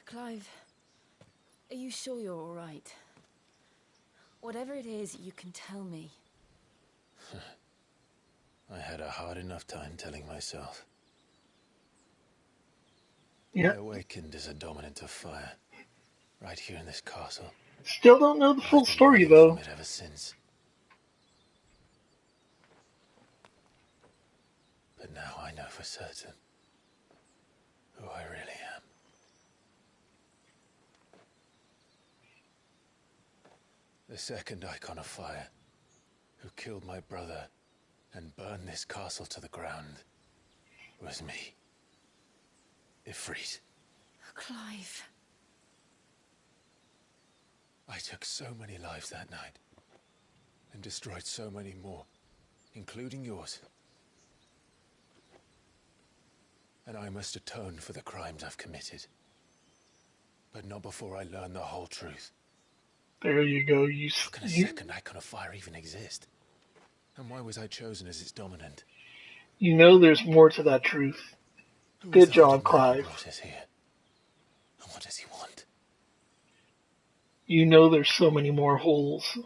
Clive, are you sure you're all right? Whatever it is, you can tell me. I had a hard enough time telling myself. Yeah. I awakened as a dominant of fire, right here in this castle. Still don't know the full I've been story running though. from it ever since. But now I know for certain who I really am. The second icon of fire, who killed my brother and burned this castle to the ground. was me. Ifrit. Clive. I took so many lives that night, and destroyed so many more, including yours. And I must atone for the crimes I've committed. But not before I learn the whole truth. There you go. How can a second icon of fire even exist? And why was I chosen as its dominant? You know there's more to that truth. Good job, Clive. Brought us here? And what does he want? You know there's so many more holes.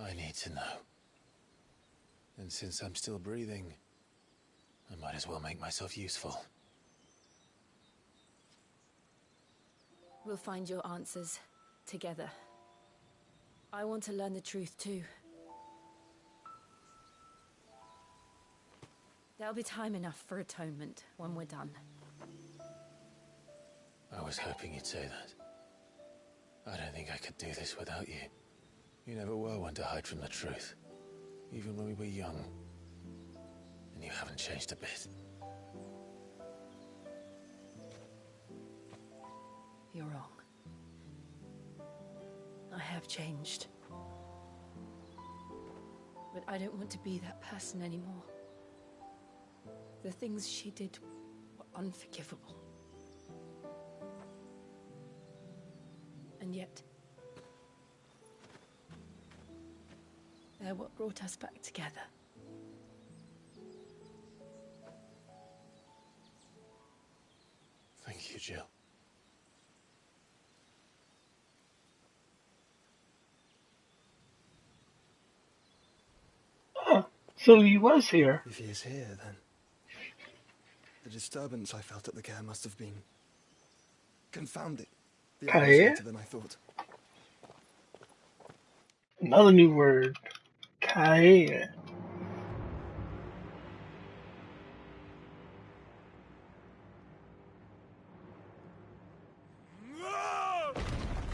I need to know. And since I'm still breathing, I might as well make myself useful. We'll find your answers together. I want to learn the truth too. There'll be time enough for atonement when we're done. I was hoping you'd say that. I don't think I could do this without you. You never were one to hide from the truth, even when we were young. And you haven't changed a bit. You're wrong. I have changed. But I don't want to be that person anymore. The things she did were unforgivable. And yet, they're what brought us back together. Thank you, Jill. Huh. So he was here. If he is here, then the disturbance I felt at the care must have been confounding. The others later than I thought. Another new word. Kae.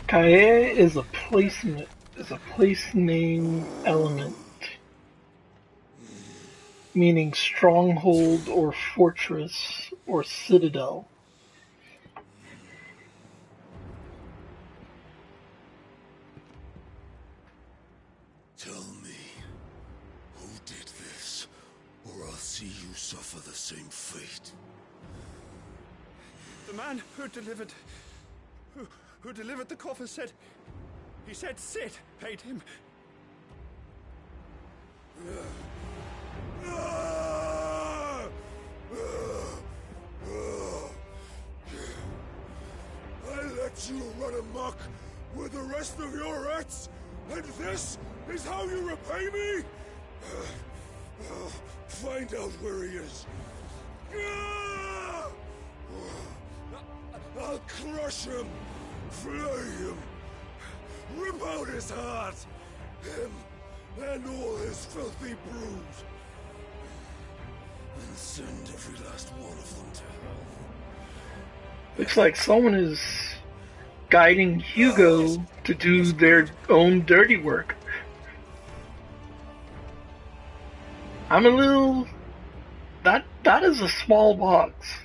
Kae is a place name element, meaning stronghold or fortress or citadel. Tell me, who did this, or I'll see you suffer the same fate. The man who delivered the coffer said, he said Sid paid him. I let you run amok with the rest of your rats, and this is how you repay me? Find out where he is. I'll crush him, flay him, rip out his heart, him and all his filthy brood, and send every last one of them to hell. Looks like someone is guiding Hugo to do their own dirty work. I'm a little... That is a small box.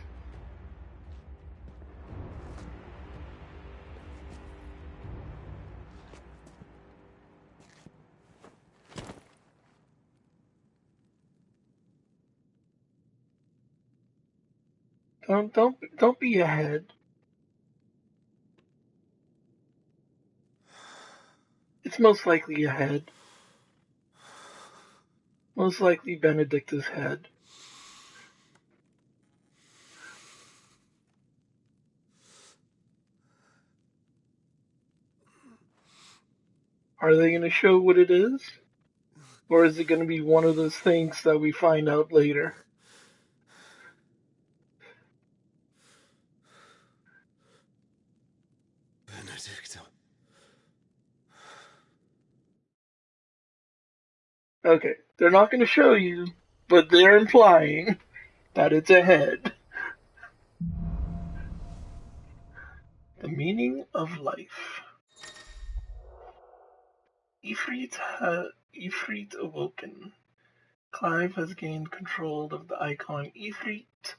Don't be ahead. It's most likely a head. Most likely Benedicta's head. Are they going to show what it is? Or is it going to be one of those things that we find out later? Benedicta. Okay, they're not going to show you, but they're implying that it's a head. The meaning of life. Ifrit awoken. Clive has gained control of the icon Ifrit,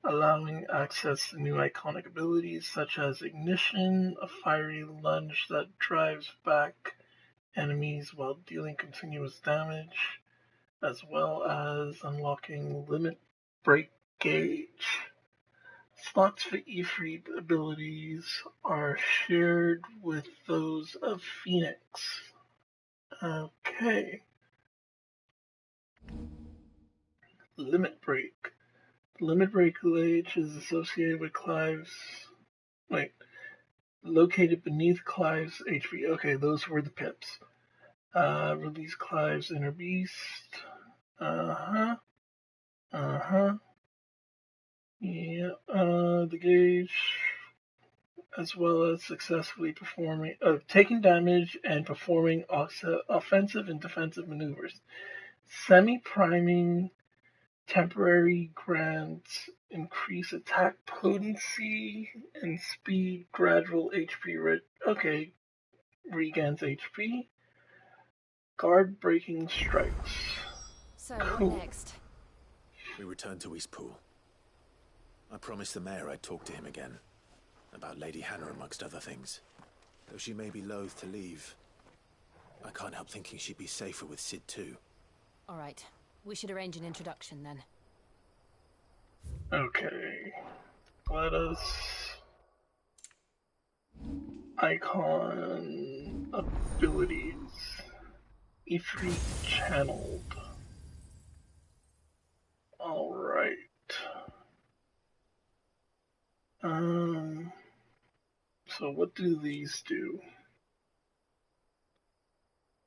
allowing access to new iconic abilities such as Ignition, a fiery lunge that drives back enemies while dealing continuous damage, as well as unlocking Limit Break Gauge. Slots for Ifrit abilities are shared with those of Pheonix. Okay. Limit Break. Limit Break Gauge is associated with Clive's... Wait. Located beneath Clive's HP. Okay, those were the pips. Release Clive's Inner Beast. Yeah, the gauge, as well as successfully taking damage and performing offensive and defensive maneuvers. Semi-priming temporary grants increase attack potency and speed, gradual HP okay, regans HP. Guard breaking strikes. So, cool. What next? We return to Eastpool. I promised the mayor I'd talk to him again. About Lady Hannah amongst other things. Though she may be loath to leave, I can't help thinking she'd be safer with Sid too. Alright. We should arrange an introduction then. Okay. Let us... Icon abilities. Ifrit channeled. Alright. So what do these do?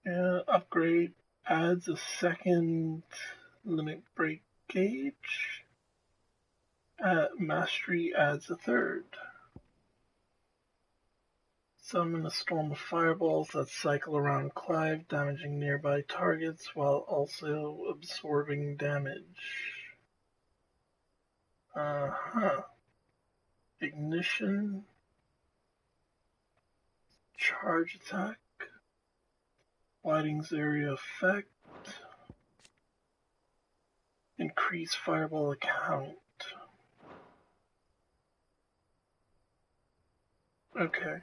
Upgrade adds a second limit break gauge. Mastery adds a third. Summon a storm of fireballs that cycle around Clive, damaging nearby targets while also absorbing damage. Ignition. Charge attack. Lightning's area effect. Increase fireball count. Okay.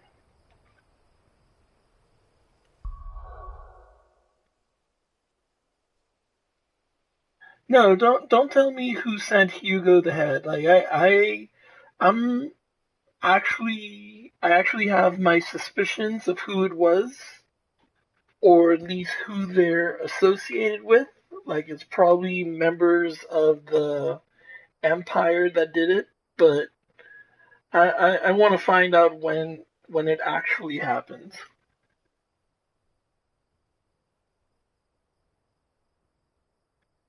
No, don't tell me who sent Hugo the Head. Like I actually have my suspicions of who it was, or at least who they're associated with. Like it's probably members of the Empire that did it, but I want to find out when it actually happens.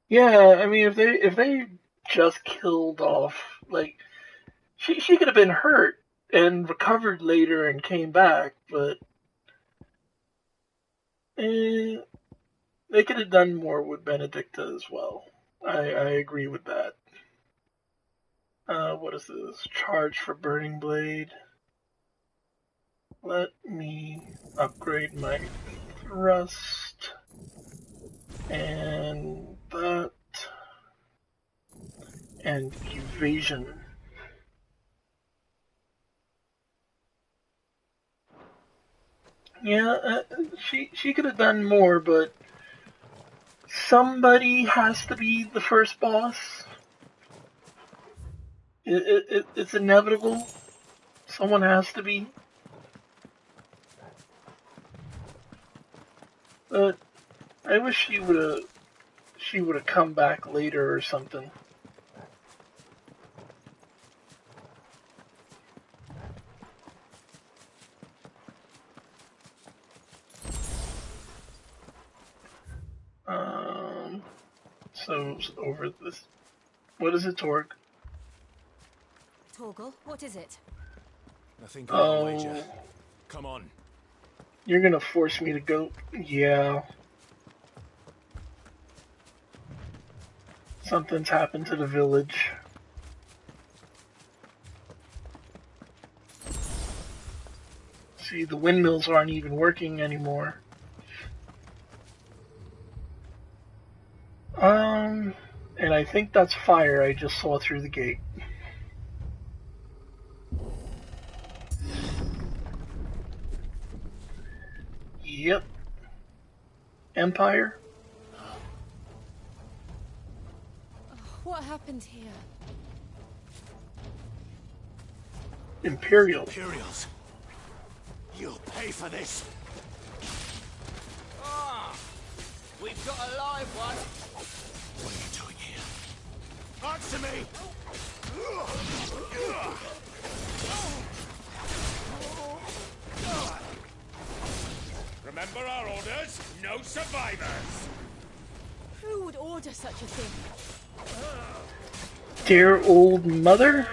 Yeah, I mean, if they just killed off, like, she could have been hurt and recovered later and came back, but they could have done more with Benedicta as well. I agree with that. What is this? Charge for Burning Blade. Let me upgrade my thrust and that. And evasion. Yeah, she could have done more, but somebody has to be the first boss. It's inevitable. Someone has to be. But I wish she would have come back later or something. So over this. What is it, Torg? Torgal, what is it? Nothing on our wager. Come on. You're gonna force me to go? Yeah. Something's happened to the village. See, the windmills aren't even working anymore. And I think that's fire I just saw through the gate. Yep. Empire? What happened here? Imperial. Imperials. You'll pay for this. We've got a live one. What are you doing here? Answer me! Remember our orders? No survivors! Who would order such a thing? Dear old mother?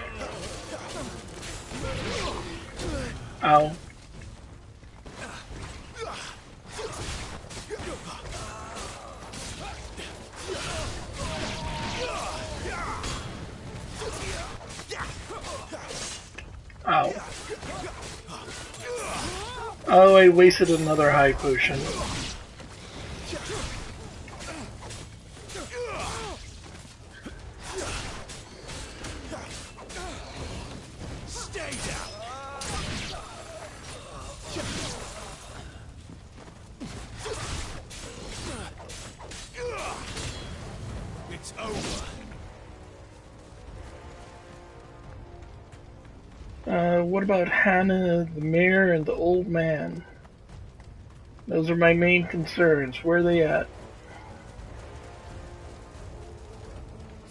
Ow. Ow. Oh, I wasted another high potion. Stay down! It's over. What about Hannah, the mayor, and the old man? Those are my main concerns. Where are they at?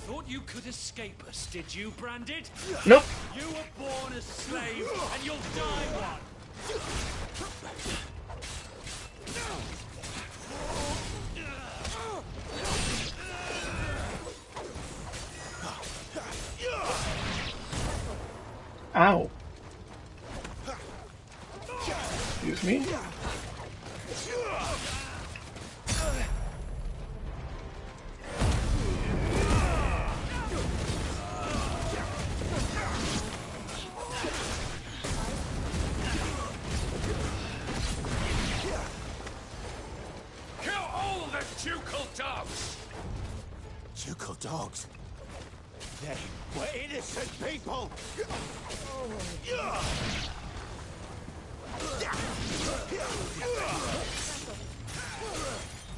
Thought you could escape us, did you, Branded? Nope. You were born a slave, and you'll die one. Ow. Excuse me? Kill all the ducal dogs! Ducal dogs? They were innocent people!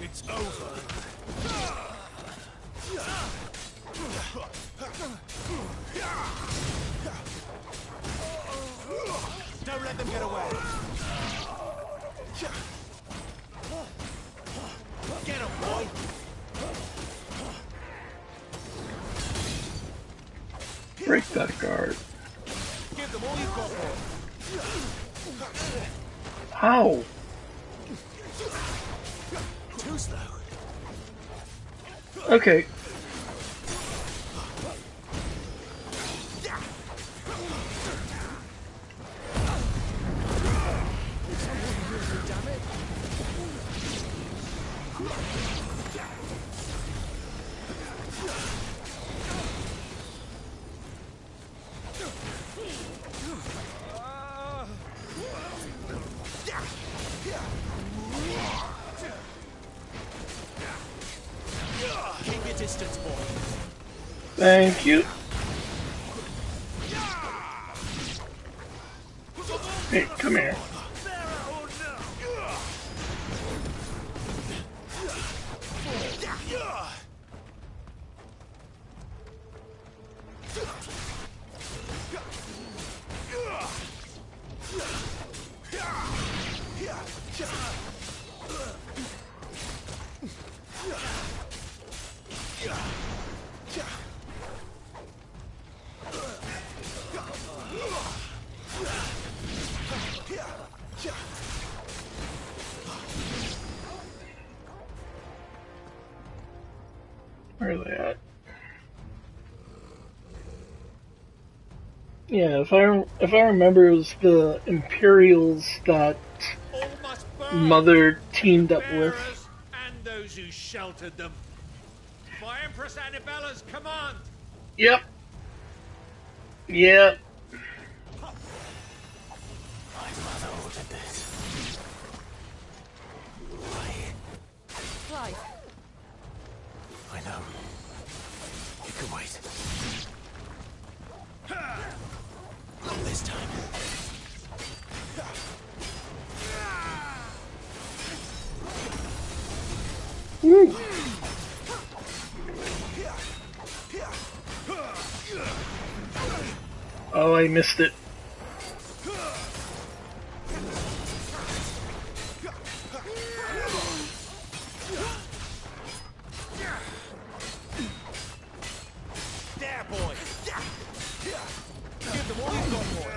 It's over. Don't let them get away! Get him, boy! Break that guard. Give them all you've got for Ow. Too slow. Okay. Keep your distance, boy. Thank you. Hey, come here. Where are they at? Yeah, if I remember, it was the Imperials that Mother teamed up with. And those who sheltered them. By Empress Annabella's command. Yep. Yep. My mother ordered this. Clive. I know. Woo. Oh, I missed it. There, boy. Give them all you've got, boy.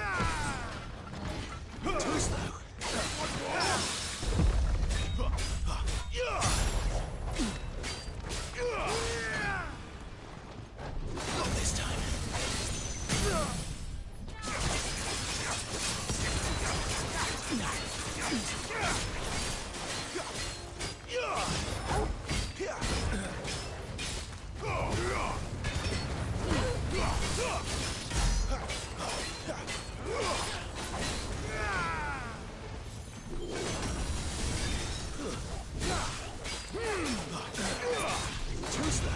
Too slow. Not this time. Too slow.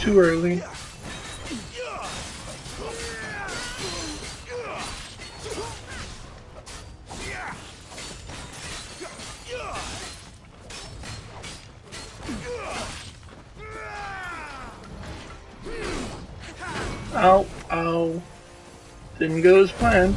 Too early. Ow, ow. Didn't go as planned.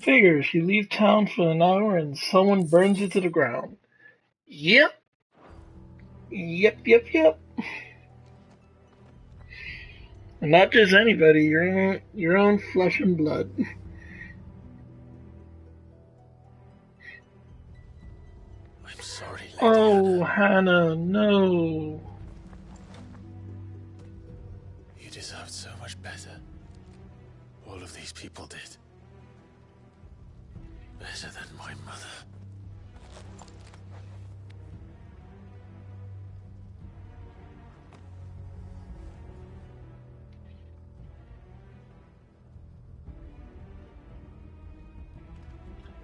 Figures, you leave town for an hour and someone burns you to the ground. Yep. Yep. And not just anybody, your own flesh and blood. I'm sorry, Lady Oh, Hannah. Hannah, no. You deserved so much better. All of these people did. Better than my mother.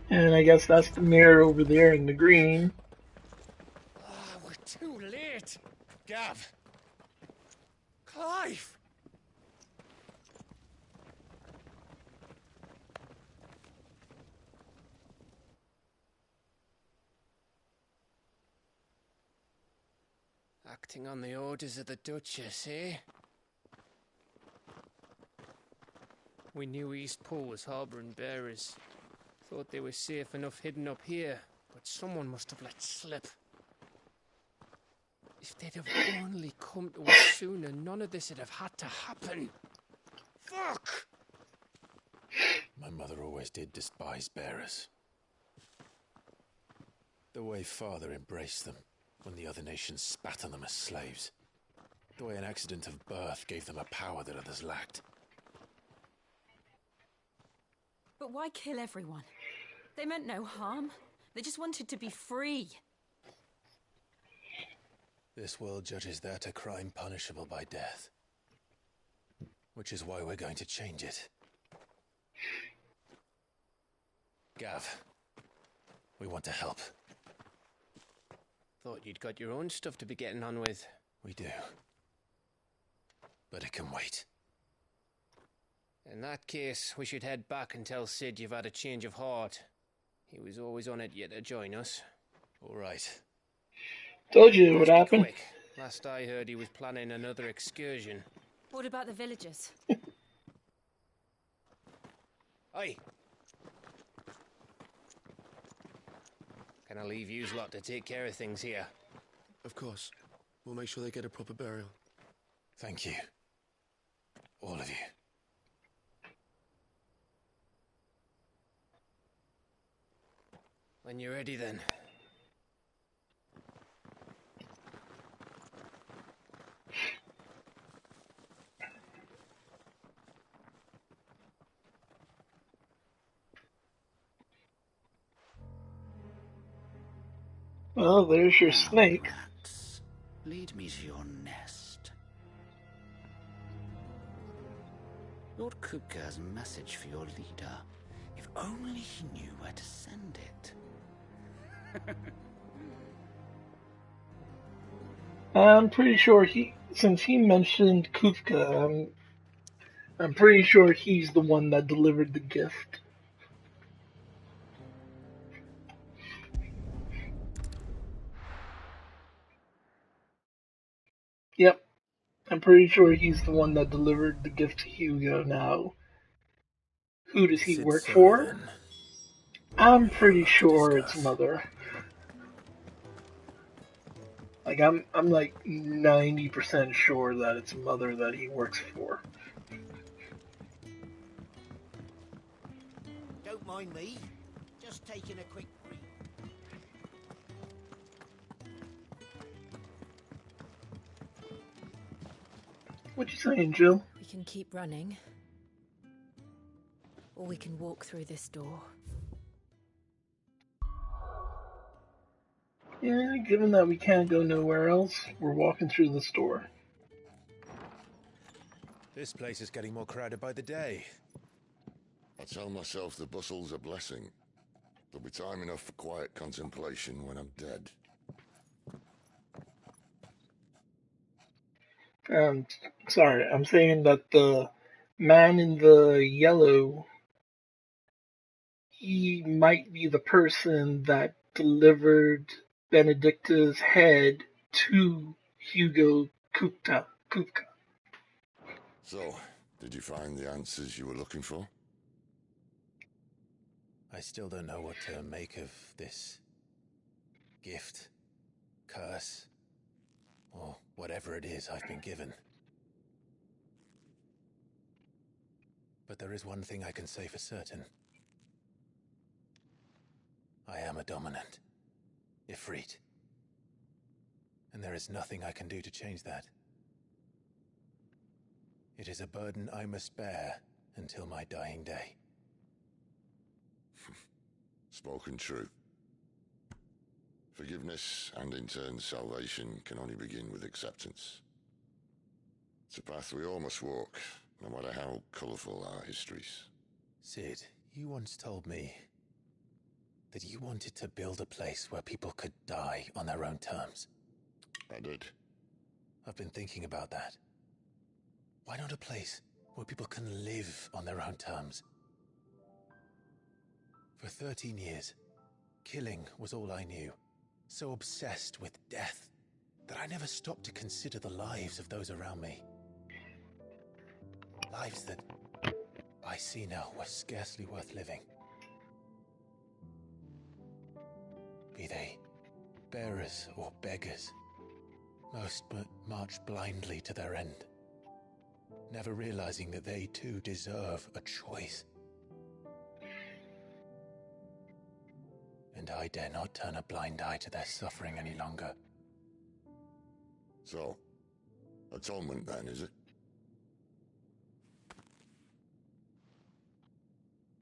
And I guess that's the mirror over there in the green. Ah, we're too late. Gav. Clive. Acting on the orders of the Duchess, eh? We knew Eastpool was harbouring bearers. Thought they were safe enough hidden up here, but someone must have let slip. If they'd have only come to us sooner, none of this would have had to happen. Fuck! My mother always did despise bearers. The way Father embraced them when the other nations spat on them as slaves. The way an accident of birth gave them a power that others lacked. But why kill everyone? They meant no harm. They just wanted to be free. This world judges that a crime punishable by death. Which is why we're going to change it. Gav, we want to help. Thought you'd got your own stuff to be getting on with. We do. But it can wait. In that case, we should head back and tell Sid you've had a change of heart. He was always on it yet to join us. All right. Told you what happened. Quick. Last I heard, he was planning another excursion. What about the villagers? Aye. Can I leave yous lot to take care of things here? Of course. We'll make sure they get a proper burial. Thank you. All of you. When you're ready, then. Well, there's your Now, snake. rats, lead me to your nest. Lord Kupka has a message for your leader. If only he knew where to send it. I'm pretty sure since he mentioned Kufka, I'm pretty sure he's the one that delivered the gift. Yep, I'm pretty sure he's the one that delivered the gift to Hugo. Now, who does he Is it work so, for? then? I'm We have a pretty lot to sure it's discuss. Mother. Like I'm like 90% sure that it's Mother that he works for. Don't mind me. Just taking a quick break. What you saying, Jill? We can keep running. Or we can walk through this door. Yeah, given that we can't go nowhere else, we're walking through this door. This place is getting more crowded by the day. I tell myself the bustle's a blessing. There'll be time enough for quiet contemplation when I'm dead. Sorry, I'm saying that the man in the yellow, he might be the person that delivered Benedicta's head to Hugo Kupka. So, did you find the answers you were looking for? I still don't know what to make of this gift, curse, or whatever it is I've been given. But there is one thing I can say for certain. I am a dominant, Ifrit. And there is nothing I can do to change that. It is a burden I must bear until my dying day. Spoken true. Forgiveness and in turn salvation can only begin with acceptance. It's a path we all must walk, no matter how colourful our histories. Sid, you once told me that you wanted to build a place where people could die on their own terms. I did. I've been thinking about that. Why not a place where people can live on their own terms? For 13 years, killing was all I knew. So obsessed with death that I never stopped to consider the lives of those around me. Lives that I see now were scarcely worth living. Be they bearers or beggars, most but march blindly to their end, never realizing that they too deserve a choice. And I dare not turn a blind eye to their suffering any longer. So, atonement then, is it?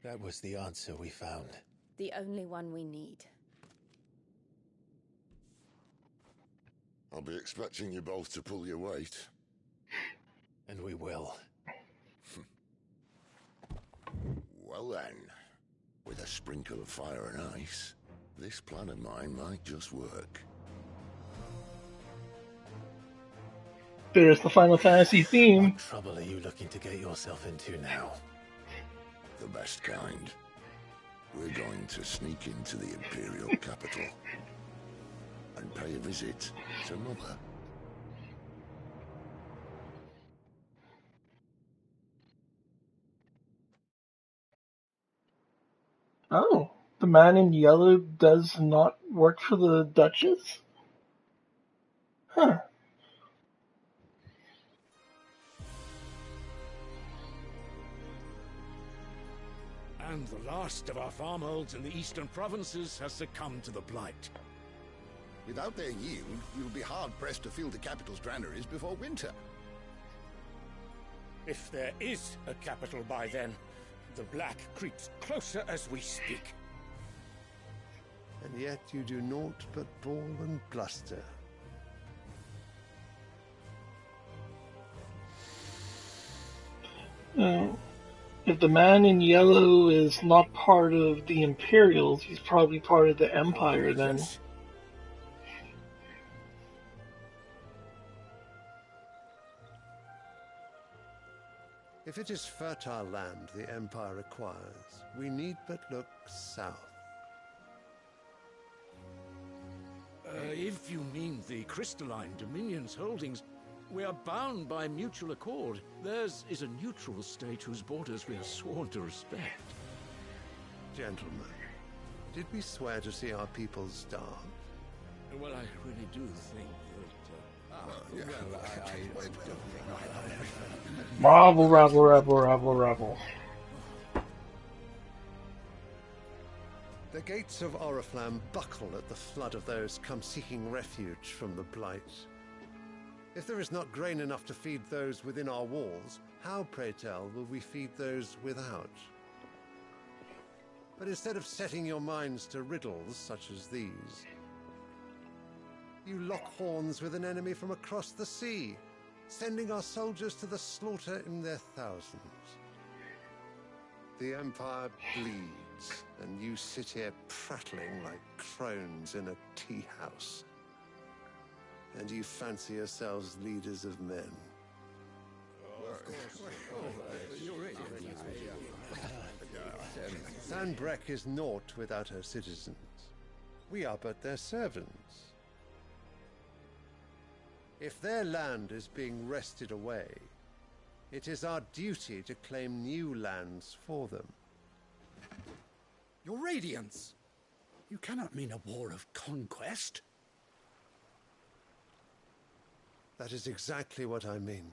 That was the answer we found. The only one we need. I'll be expecting you both to pull your weight. And we will. Well then, with a sprinkle of fire and ice, this plan of mine might just work. There's the Final Fantasy theme. What trouble are you looking to get yourself into now? The best kind. We're going to sneak into the Imperial capital and pay a visit to Mother. Oh, the man in yellow does not work for the Duchess? Huh. And the last of our farmholds in the eastern provinces has succumbed to the blight. Without their yield, we'll be hard-pressed to fill the capital's granaries before winter. If there is a capital by then, the black creeps closer as we speak. and yet you do naught but bawl and bluster. If the man in yellow is not part of the Imperials, he's probably part of the Empire then. If it is fertile land the Empire requires, we need but look south. If you mean the crystalline Dominion's holdings, we are bound by mutual accord. Theirs is a neutral state whose borders we are sworn to respect. Gentlemen, did we swear to see our people starve? Well, I really do think that... Rabble, rabble, rabble, rabble, rabble. The gates of Oriflamme buckle at the flood of those come seeking refuge from the Blight. If there is not grain enough to feed those within our walls, how, pray tell, will we feed those without? But instead of setting your minds to riddles such as these, you lock horns with an enemy from across the sea, sending our soldiers to the slaughter in their thousands. The Empire bleeds, and you sit here prattling like crones in a tea house. And you fancy yourselves leaders of men. Sanbreque is naught without her citizens. We are but their servants. If their land is being wrested away, it is our duty to claim new lands for them. Your Radiance! You cannot mean a war of conquest. That is exactly what I mean.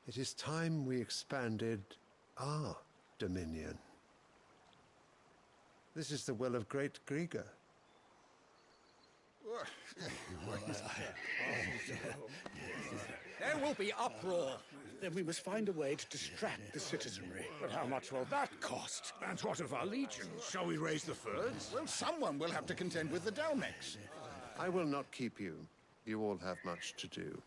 It is time we expanded our dominion. This is the will of great Grieger. There will be uproar. Then we must find a way to distract the citizenry. But how much will that cost? And what of our legions? Shall we raise the furs? Well, someone will have to contend with the Dalmex. I will not keep you. You all have much to do.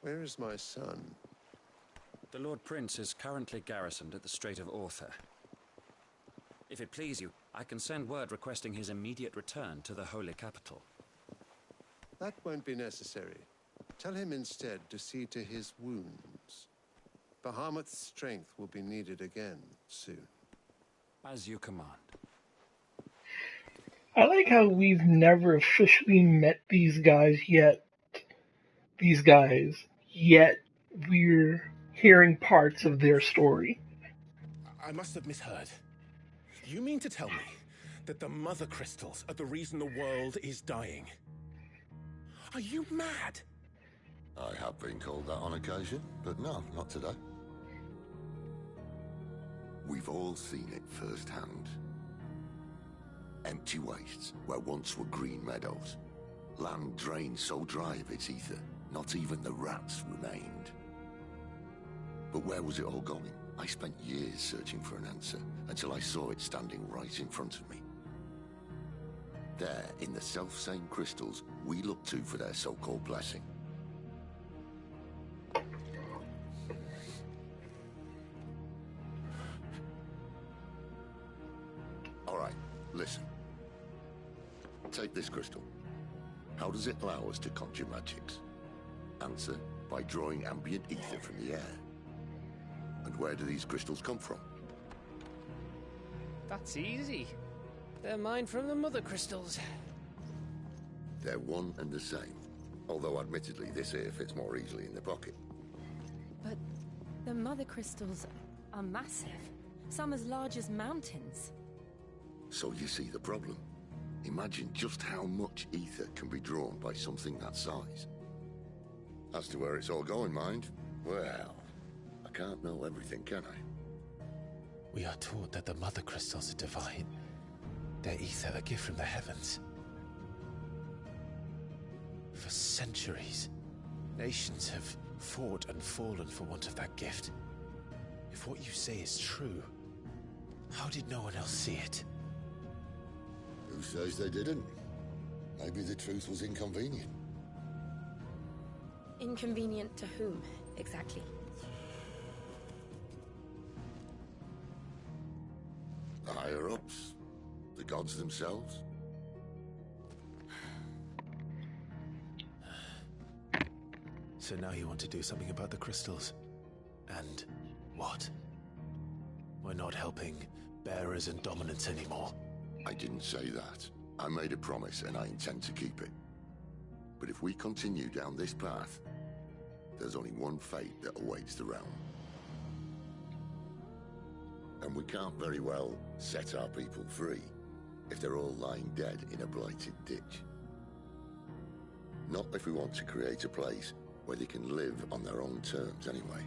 Where is my son? The Lord Prince is currently garrisoned at the Strait of Orther. If it please you, I can send word requesting his immediate return to the Holy Capital. That won't be necessary. Tell him instead to see to his wounds. Bahamut's strength will be needed again soon. As you command. I like how we've never officially met these guys yet. Yet we're hearing parts of their story. I must have misheard. You mean to tell me that the mother crystals are the reason the world is dying? Are you mad? I have been called that on occasion, but no, not today. We've all seen it firsthand. Empty wastes where once were green meadows. Land drained so dry of its ether, not even the rats remained. But where was it all going? I spent years searching for an answer, until I saw it standing right in front of me. There, in the self-same crystals we look to for their so-called blessing. Alright, listen. Take this crystal. How does it allow us to conjure magics? Answer, by drawing ambient ether from the air. And where do these crystals come from? That's easy. They're mined from the mother crystals. They're one and the same. Although admittedly this here fits more easily in the pocket. But the mother crystals are massive. Some as large as mountains. So you see the problem. Imagine just how much ether can be drawn by something that size. As to where it's all going, mind, Well, I can't know everything, can I? We are taught that the mother crystals are divine. Their ether a gift from the heavens. For centuries, nations have fought and fallen for want of that gift. If what you say is true, how did no one else see it? Who says they didn't? Maybe the truth was inconvenient. Inconvenient to whom, exactly? The higher-ups? The gods themselves? So now you want to do something about the crystals? And what? We're not helping bearers and dominants anymore. I didn't say that. I made a promise and I intend to keep it. But if we continue down this path, there's only one fate that awaits the realm. And we can't very well set our people free if they're all lying dead in a blighted ditch. Not if we want to create a place where they can live on their own terms anyway.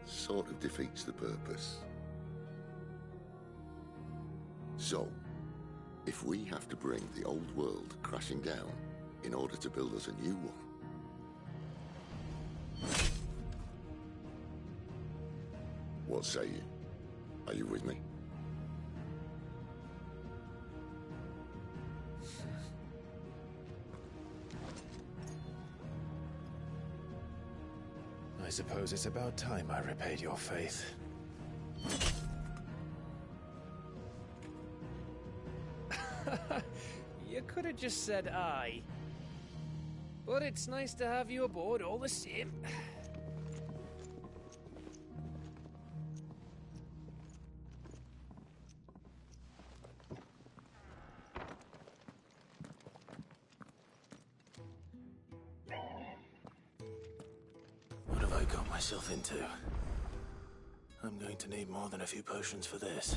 Sort of defeats the purpose. So, if we have to bring the old world crashing down in order to build us a new one, what say you? Are you with me? I suppose it's about time I repaid your faith. You could have just said aye. But it's nice to have you aboard all the same. What have I got myself into? I'm going to need more than a few potions for this.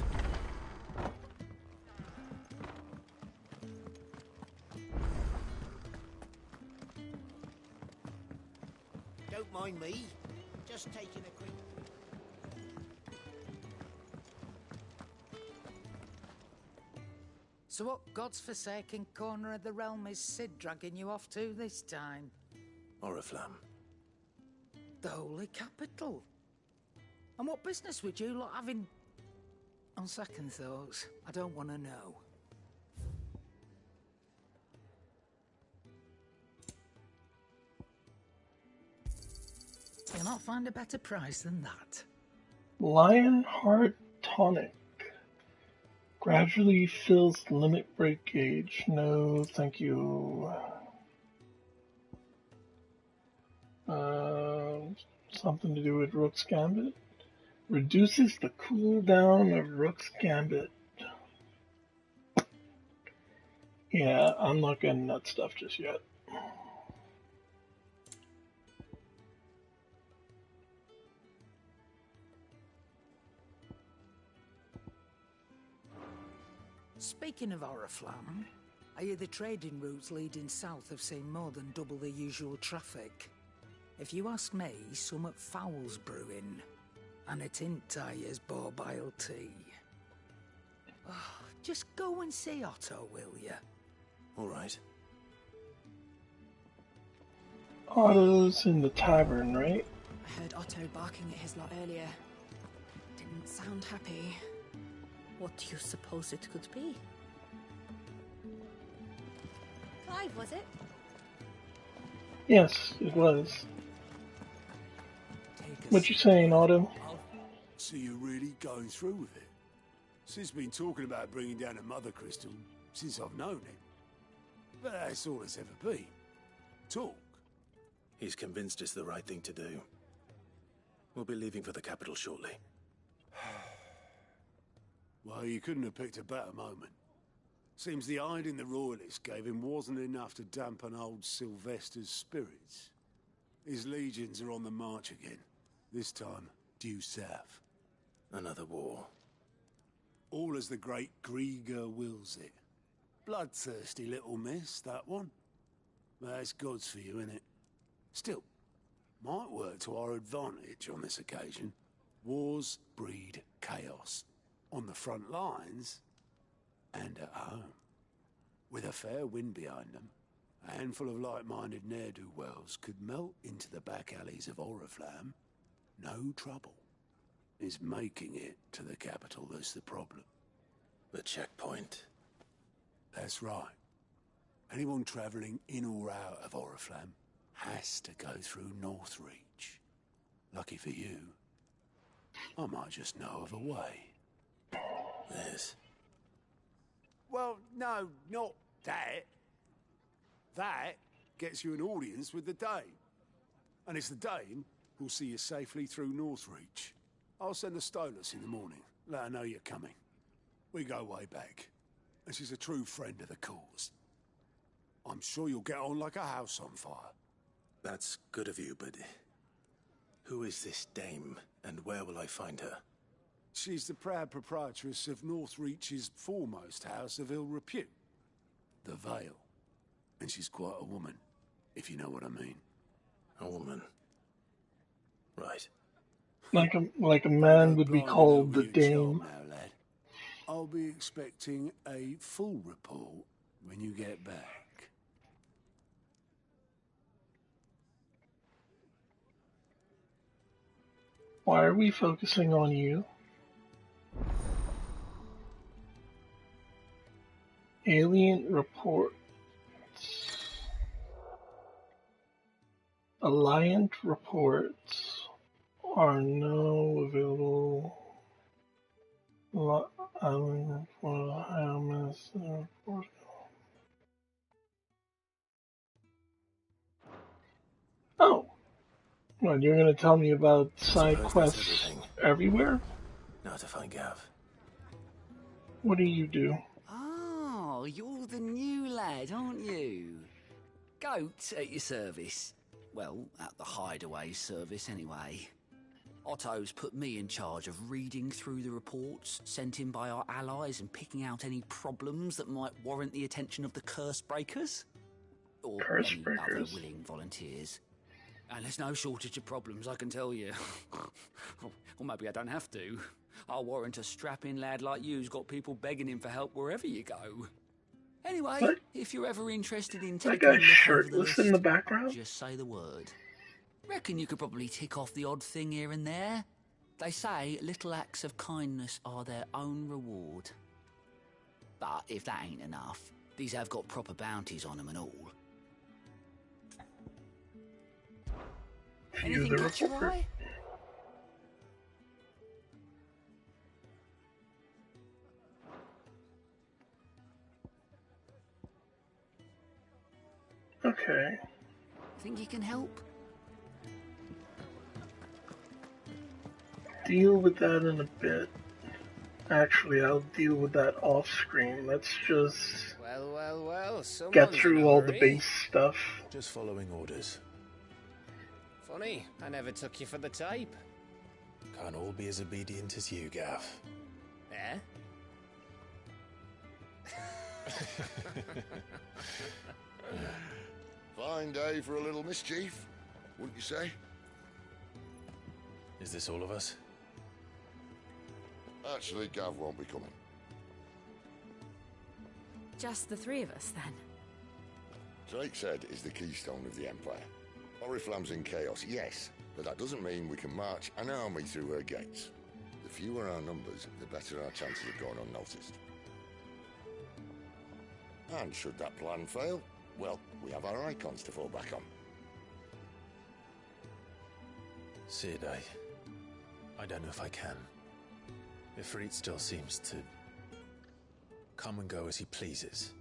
Don't mind me. Just taking a quick... So what God's forsaken corner of the realm is Sid dragging you off to this time? Oriflamme. The Holy Capital. And what business would you lot have in... On second thoughts, I don't want to know. You'll not find a better price than that. Lionheart Tonic. Gradually fills the limit break gauge. No, thank you. Something to do with Rook's Gambit. Reduces the cooldown of Rook's Gambit. Yeah, I'm not getting that stuff just yet. Speaking of Oriflamme, I hear the trading routes leading south have seen more than double the usual traffic. If you ask me, somewhat foul's brewing. And it ain't Tyre's borbile tea. Oh, just go and see Otto, will ya? All right. Otto's in the tavern, right? I heard Otto barking at his lot earlier. Didn't sound happy. What do you suppose it could be? Clive, was it? Yes, it was. What you saying, Otto? So you're really going through with it? Sid's been talking about bringing down a mother crystal since I've known him. But that's all it's ever been. Talk. He's convinced it's the right thing to do. We'll be leaving for the capital shortly. Well, you couldn't have picked a better moment. Seems the hiding the royalists gave him wasn't enough to dampen old Sylvester's spirits. His legions are on the march again. This time, due south. Another war. All as the great Grieger wills it. Bloodthirsty little miss, that one. But that's God's for you, innit? Still, might work to our advantage on this occasion. Wars breed chaos. On the front lines and at home. With a fair wind behind them, a handful of like-minded ne'er-do-wells could melt into the back alleys of Oriflamme. No trouble. It's making it to the capital that's the problem. The checkpoint. That's right. Anyone travelling in or out of Oriflamme has to go through Northreach. Lucky for you, I might just know of a way. Yes. Well, no, not that. That gets you an audience with the Dame. And it's the Dame who'll see you safely through Northreach. I'll send the Stolas in the morning. Let her know you're coming. We go way back. And she's a true friend of the cause. I'm sure you'll get on like a house on fire. That's good of you, but who is this Dame, and where will I find her? She's the proud proprietress of Northreach's foremost house of ill repute, the Vale. And she's quite a woman, if you know what I mean. A woman. Right. Like a man would be called the Dame. Now, lad. I'll be expecting a full report when you get back. Why are we focusing on you? Alien reports. Alliant reports are now available. Island for the High Master report. Oh. Well, you're going to tell me about side quests everywhere? Now to find Gav. What do you do? Oh, you're the new lad, aren't you? Goat at your service. Well, at the hideaway service anyway. Otto's put me in charge of reading through the reports sent in by our allies and picking out any problems that might warrant the attention of the curse breakers. Or any other willing volunteers. And there's no shortage of problems, I can tell you. Or maybe I don't have to. I'll warrant a strapping lad like you's got people begging him for help wherever you go. Anyway, if you're ever interested in taking a look over the list, in the background? Just say the word. Reckon you could probably tick off the odd thing here and there. They say little acts of kindness are their own reward. But if that ain't enough, these have got proper bounties on them and all. Anything catch your eye? Okay. Think you can help? Deal with that in a bit. Actually, I'll deal with that off screen. Let's just Well, get through all the base stuff. Just following orders. Funny, I never took you for the type. Can't all be as obedient as you, Gav. Eh? Fine day for a little mischief, wouldn't you say? Is this all of us? Actually, Gav won't be coming. Just the three of us, then? Drake's Head is the keystone of the Empire. Oriflamme's in chaos, yes, but that doesn't mean we can march an army through her gates. The fewer our numbers, the better our chances of going unnoticed. And should that plan fail, well, we have our icons to fall back on. Sid, I don't know if I can. Ifrit still seems to come and go as he pleases.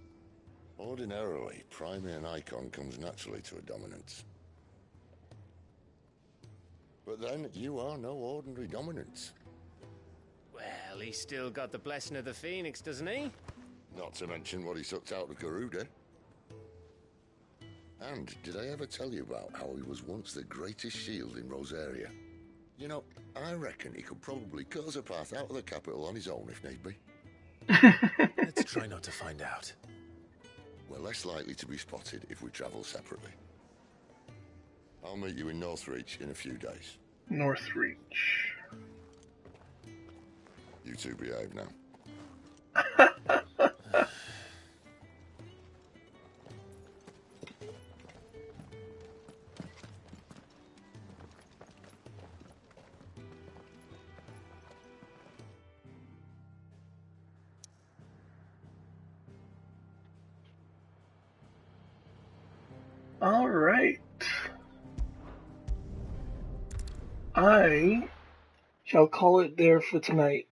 Ordinarily, priming an icon comes naturally to a dominance. But then, you are no ordinary dominance. Well, he's still got the blessing of the Pheonix, doesn't he? Not to mention what he sucked out of Garuda. And did I ever tell you about how he was once the greatest shield in Rosaria? You know, I reckon he could probably cut us a path out of the capital on his own if need be. Let's try not to find out. We're less likely to be spotted if we travel separately. I'll meet you in Northreach in a few days. Northreach. You two behave now. All right. I shall call it there for tonight.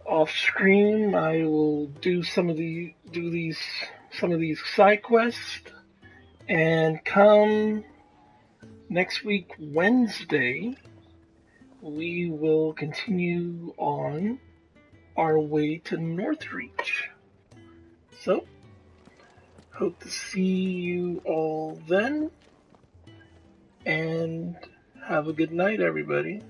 Off screen, I will do some of these side quests, and come next week Wednesday, we will continue on our way to Northreach. So, hope to see you all then, and have a good night, everybody.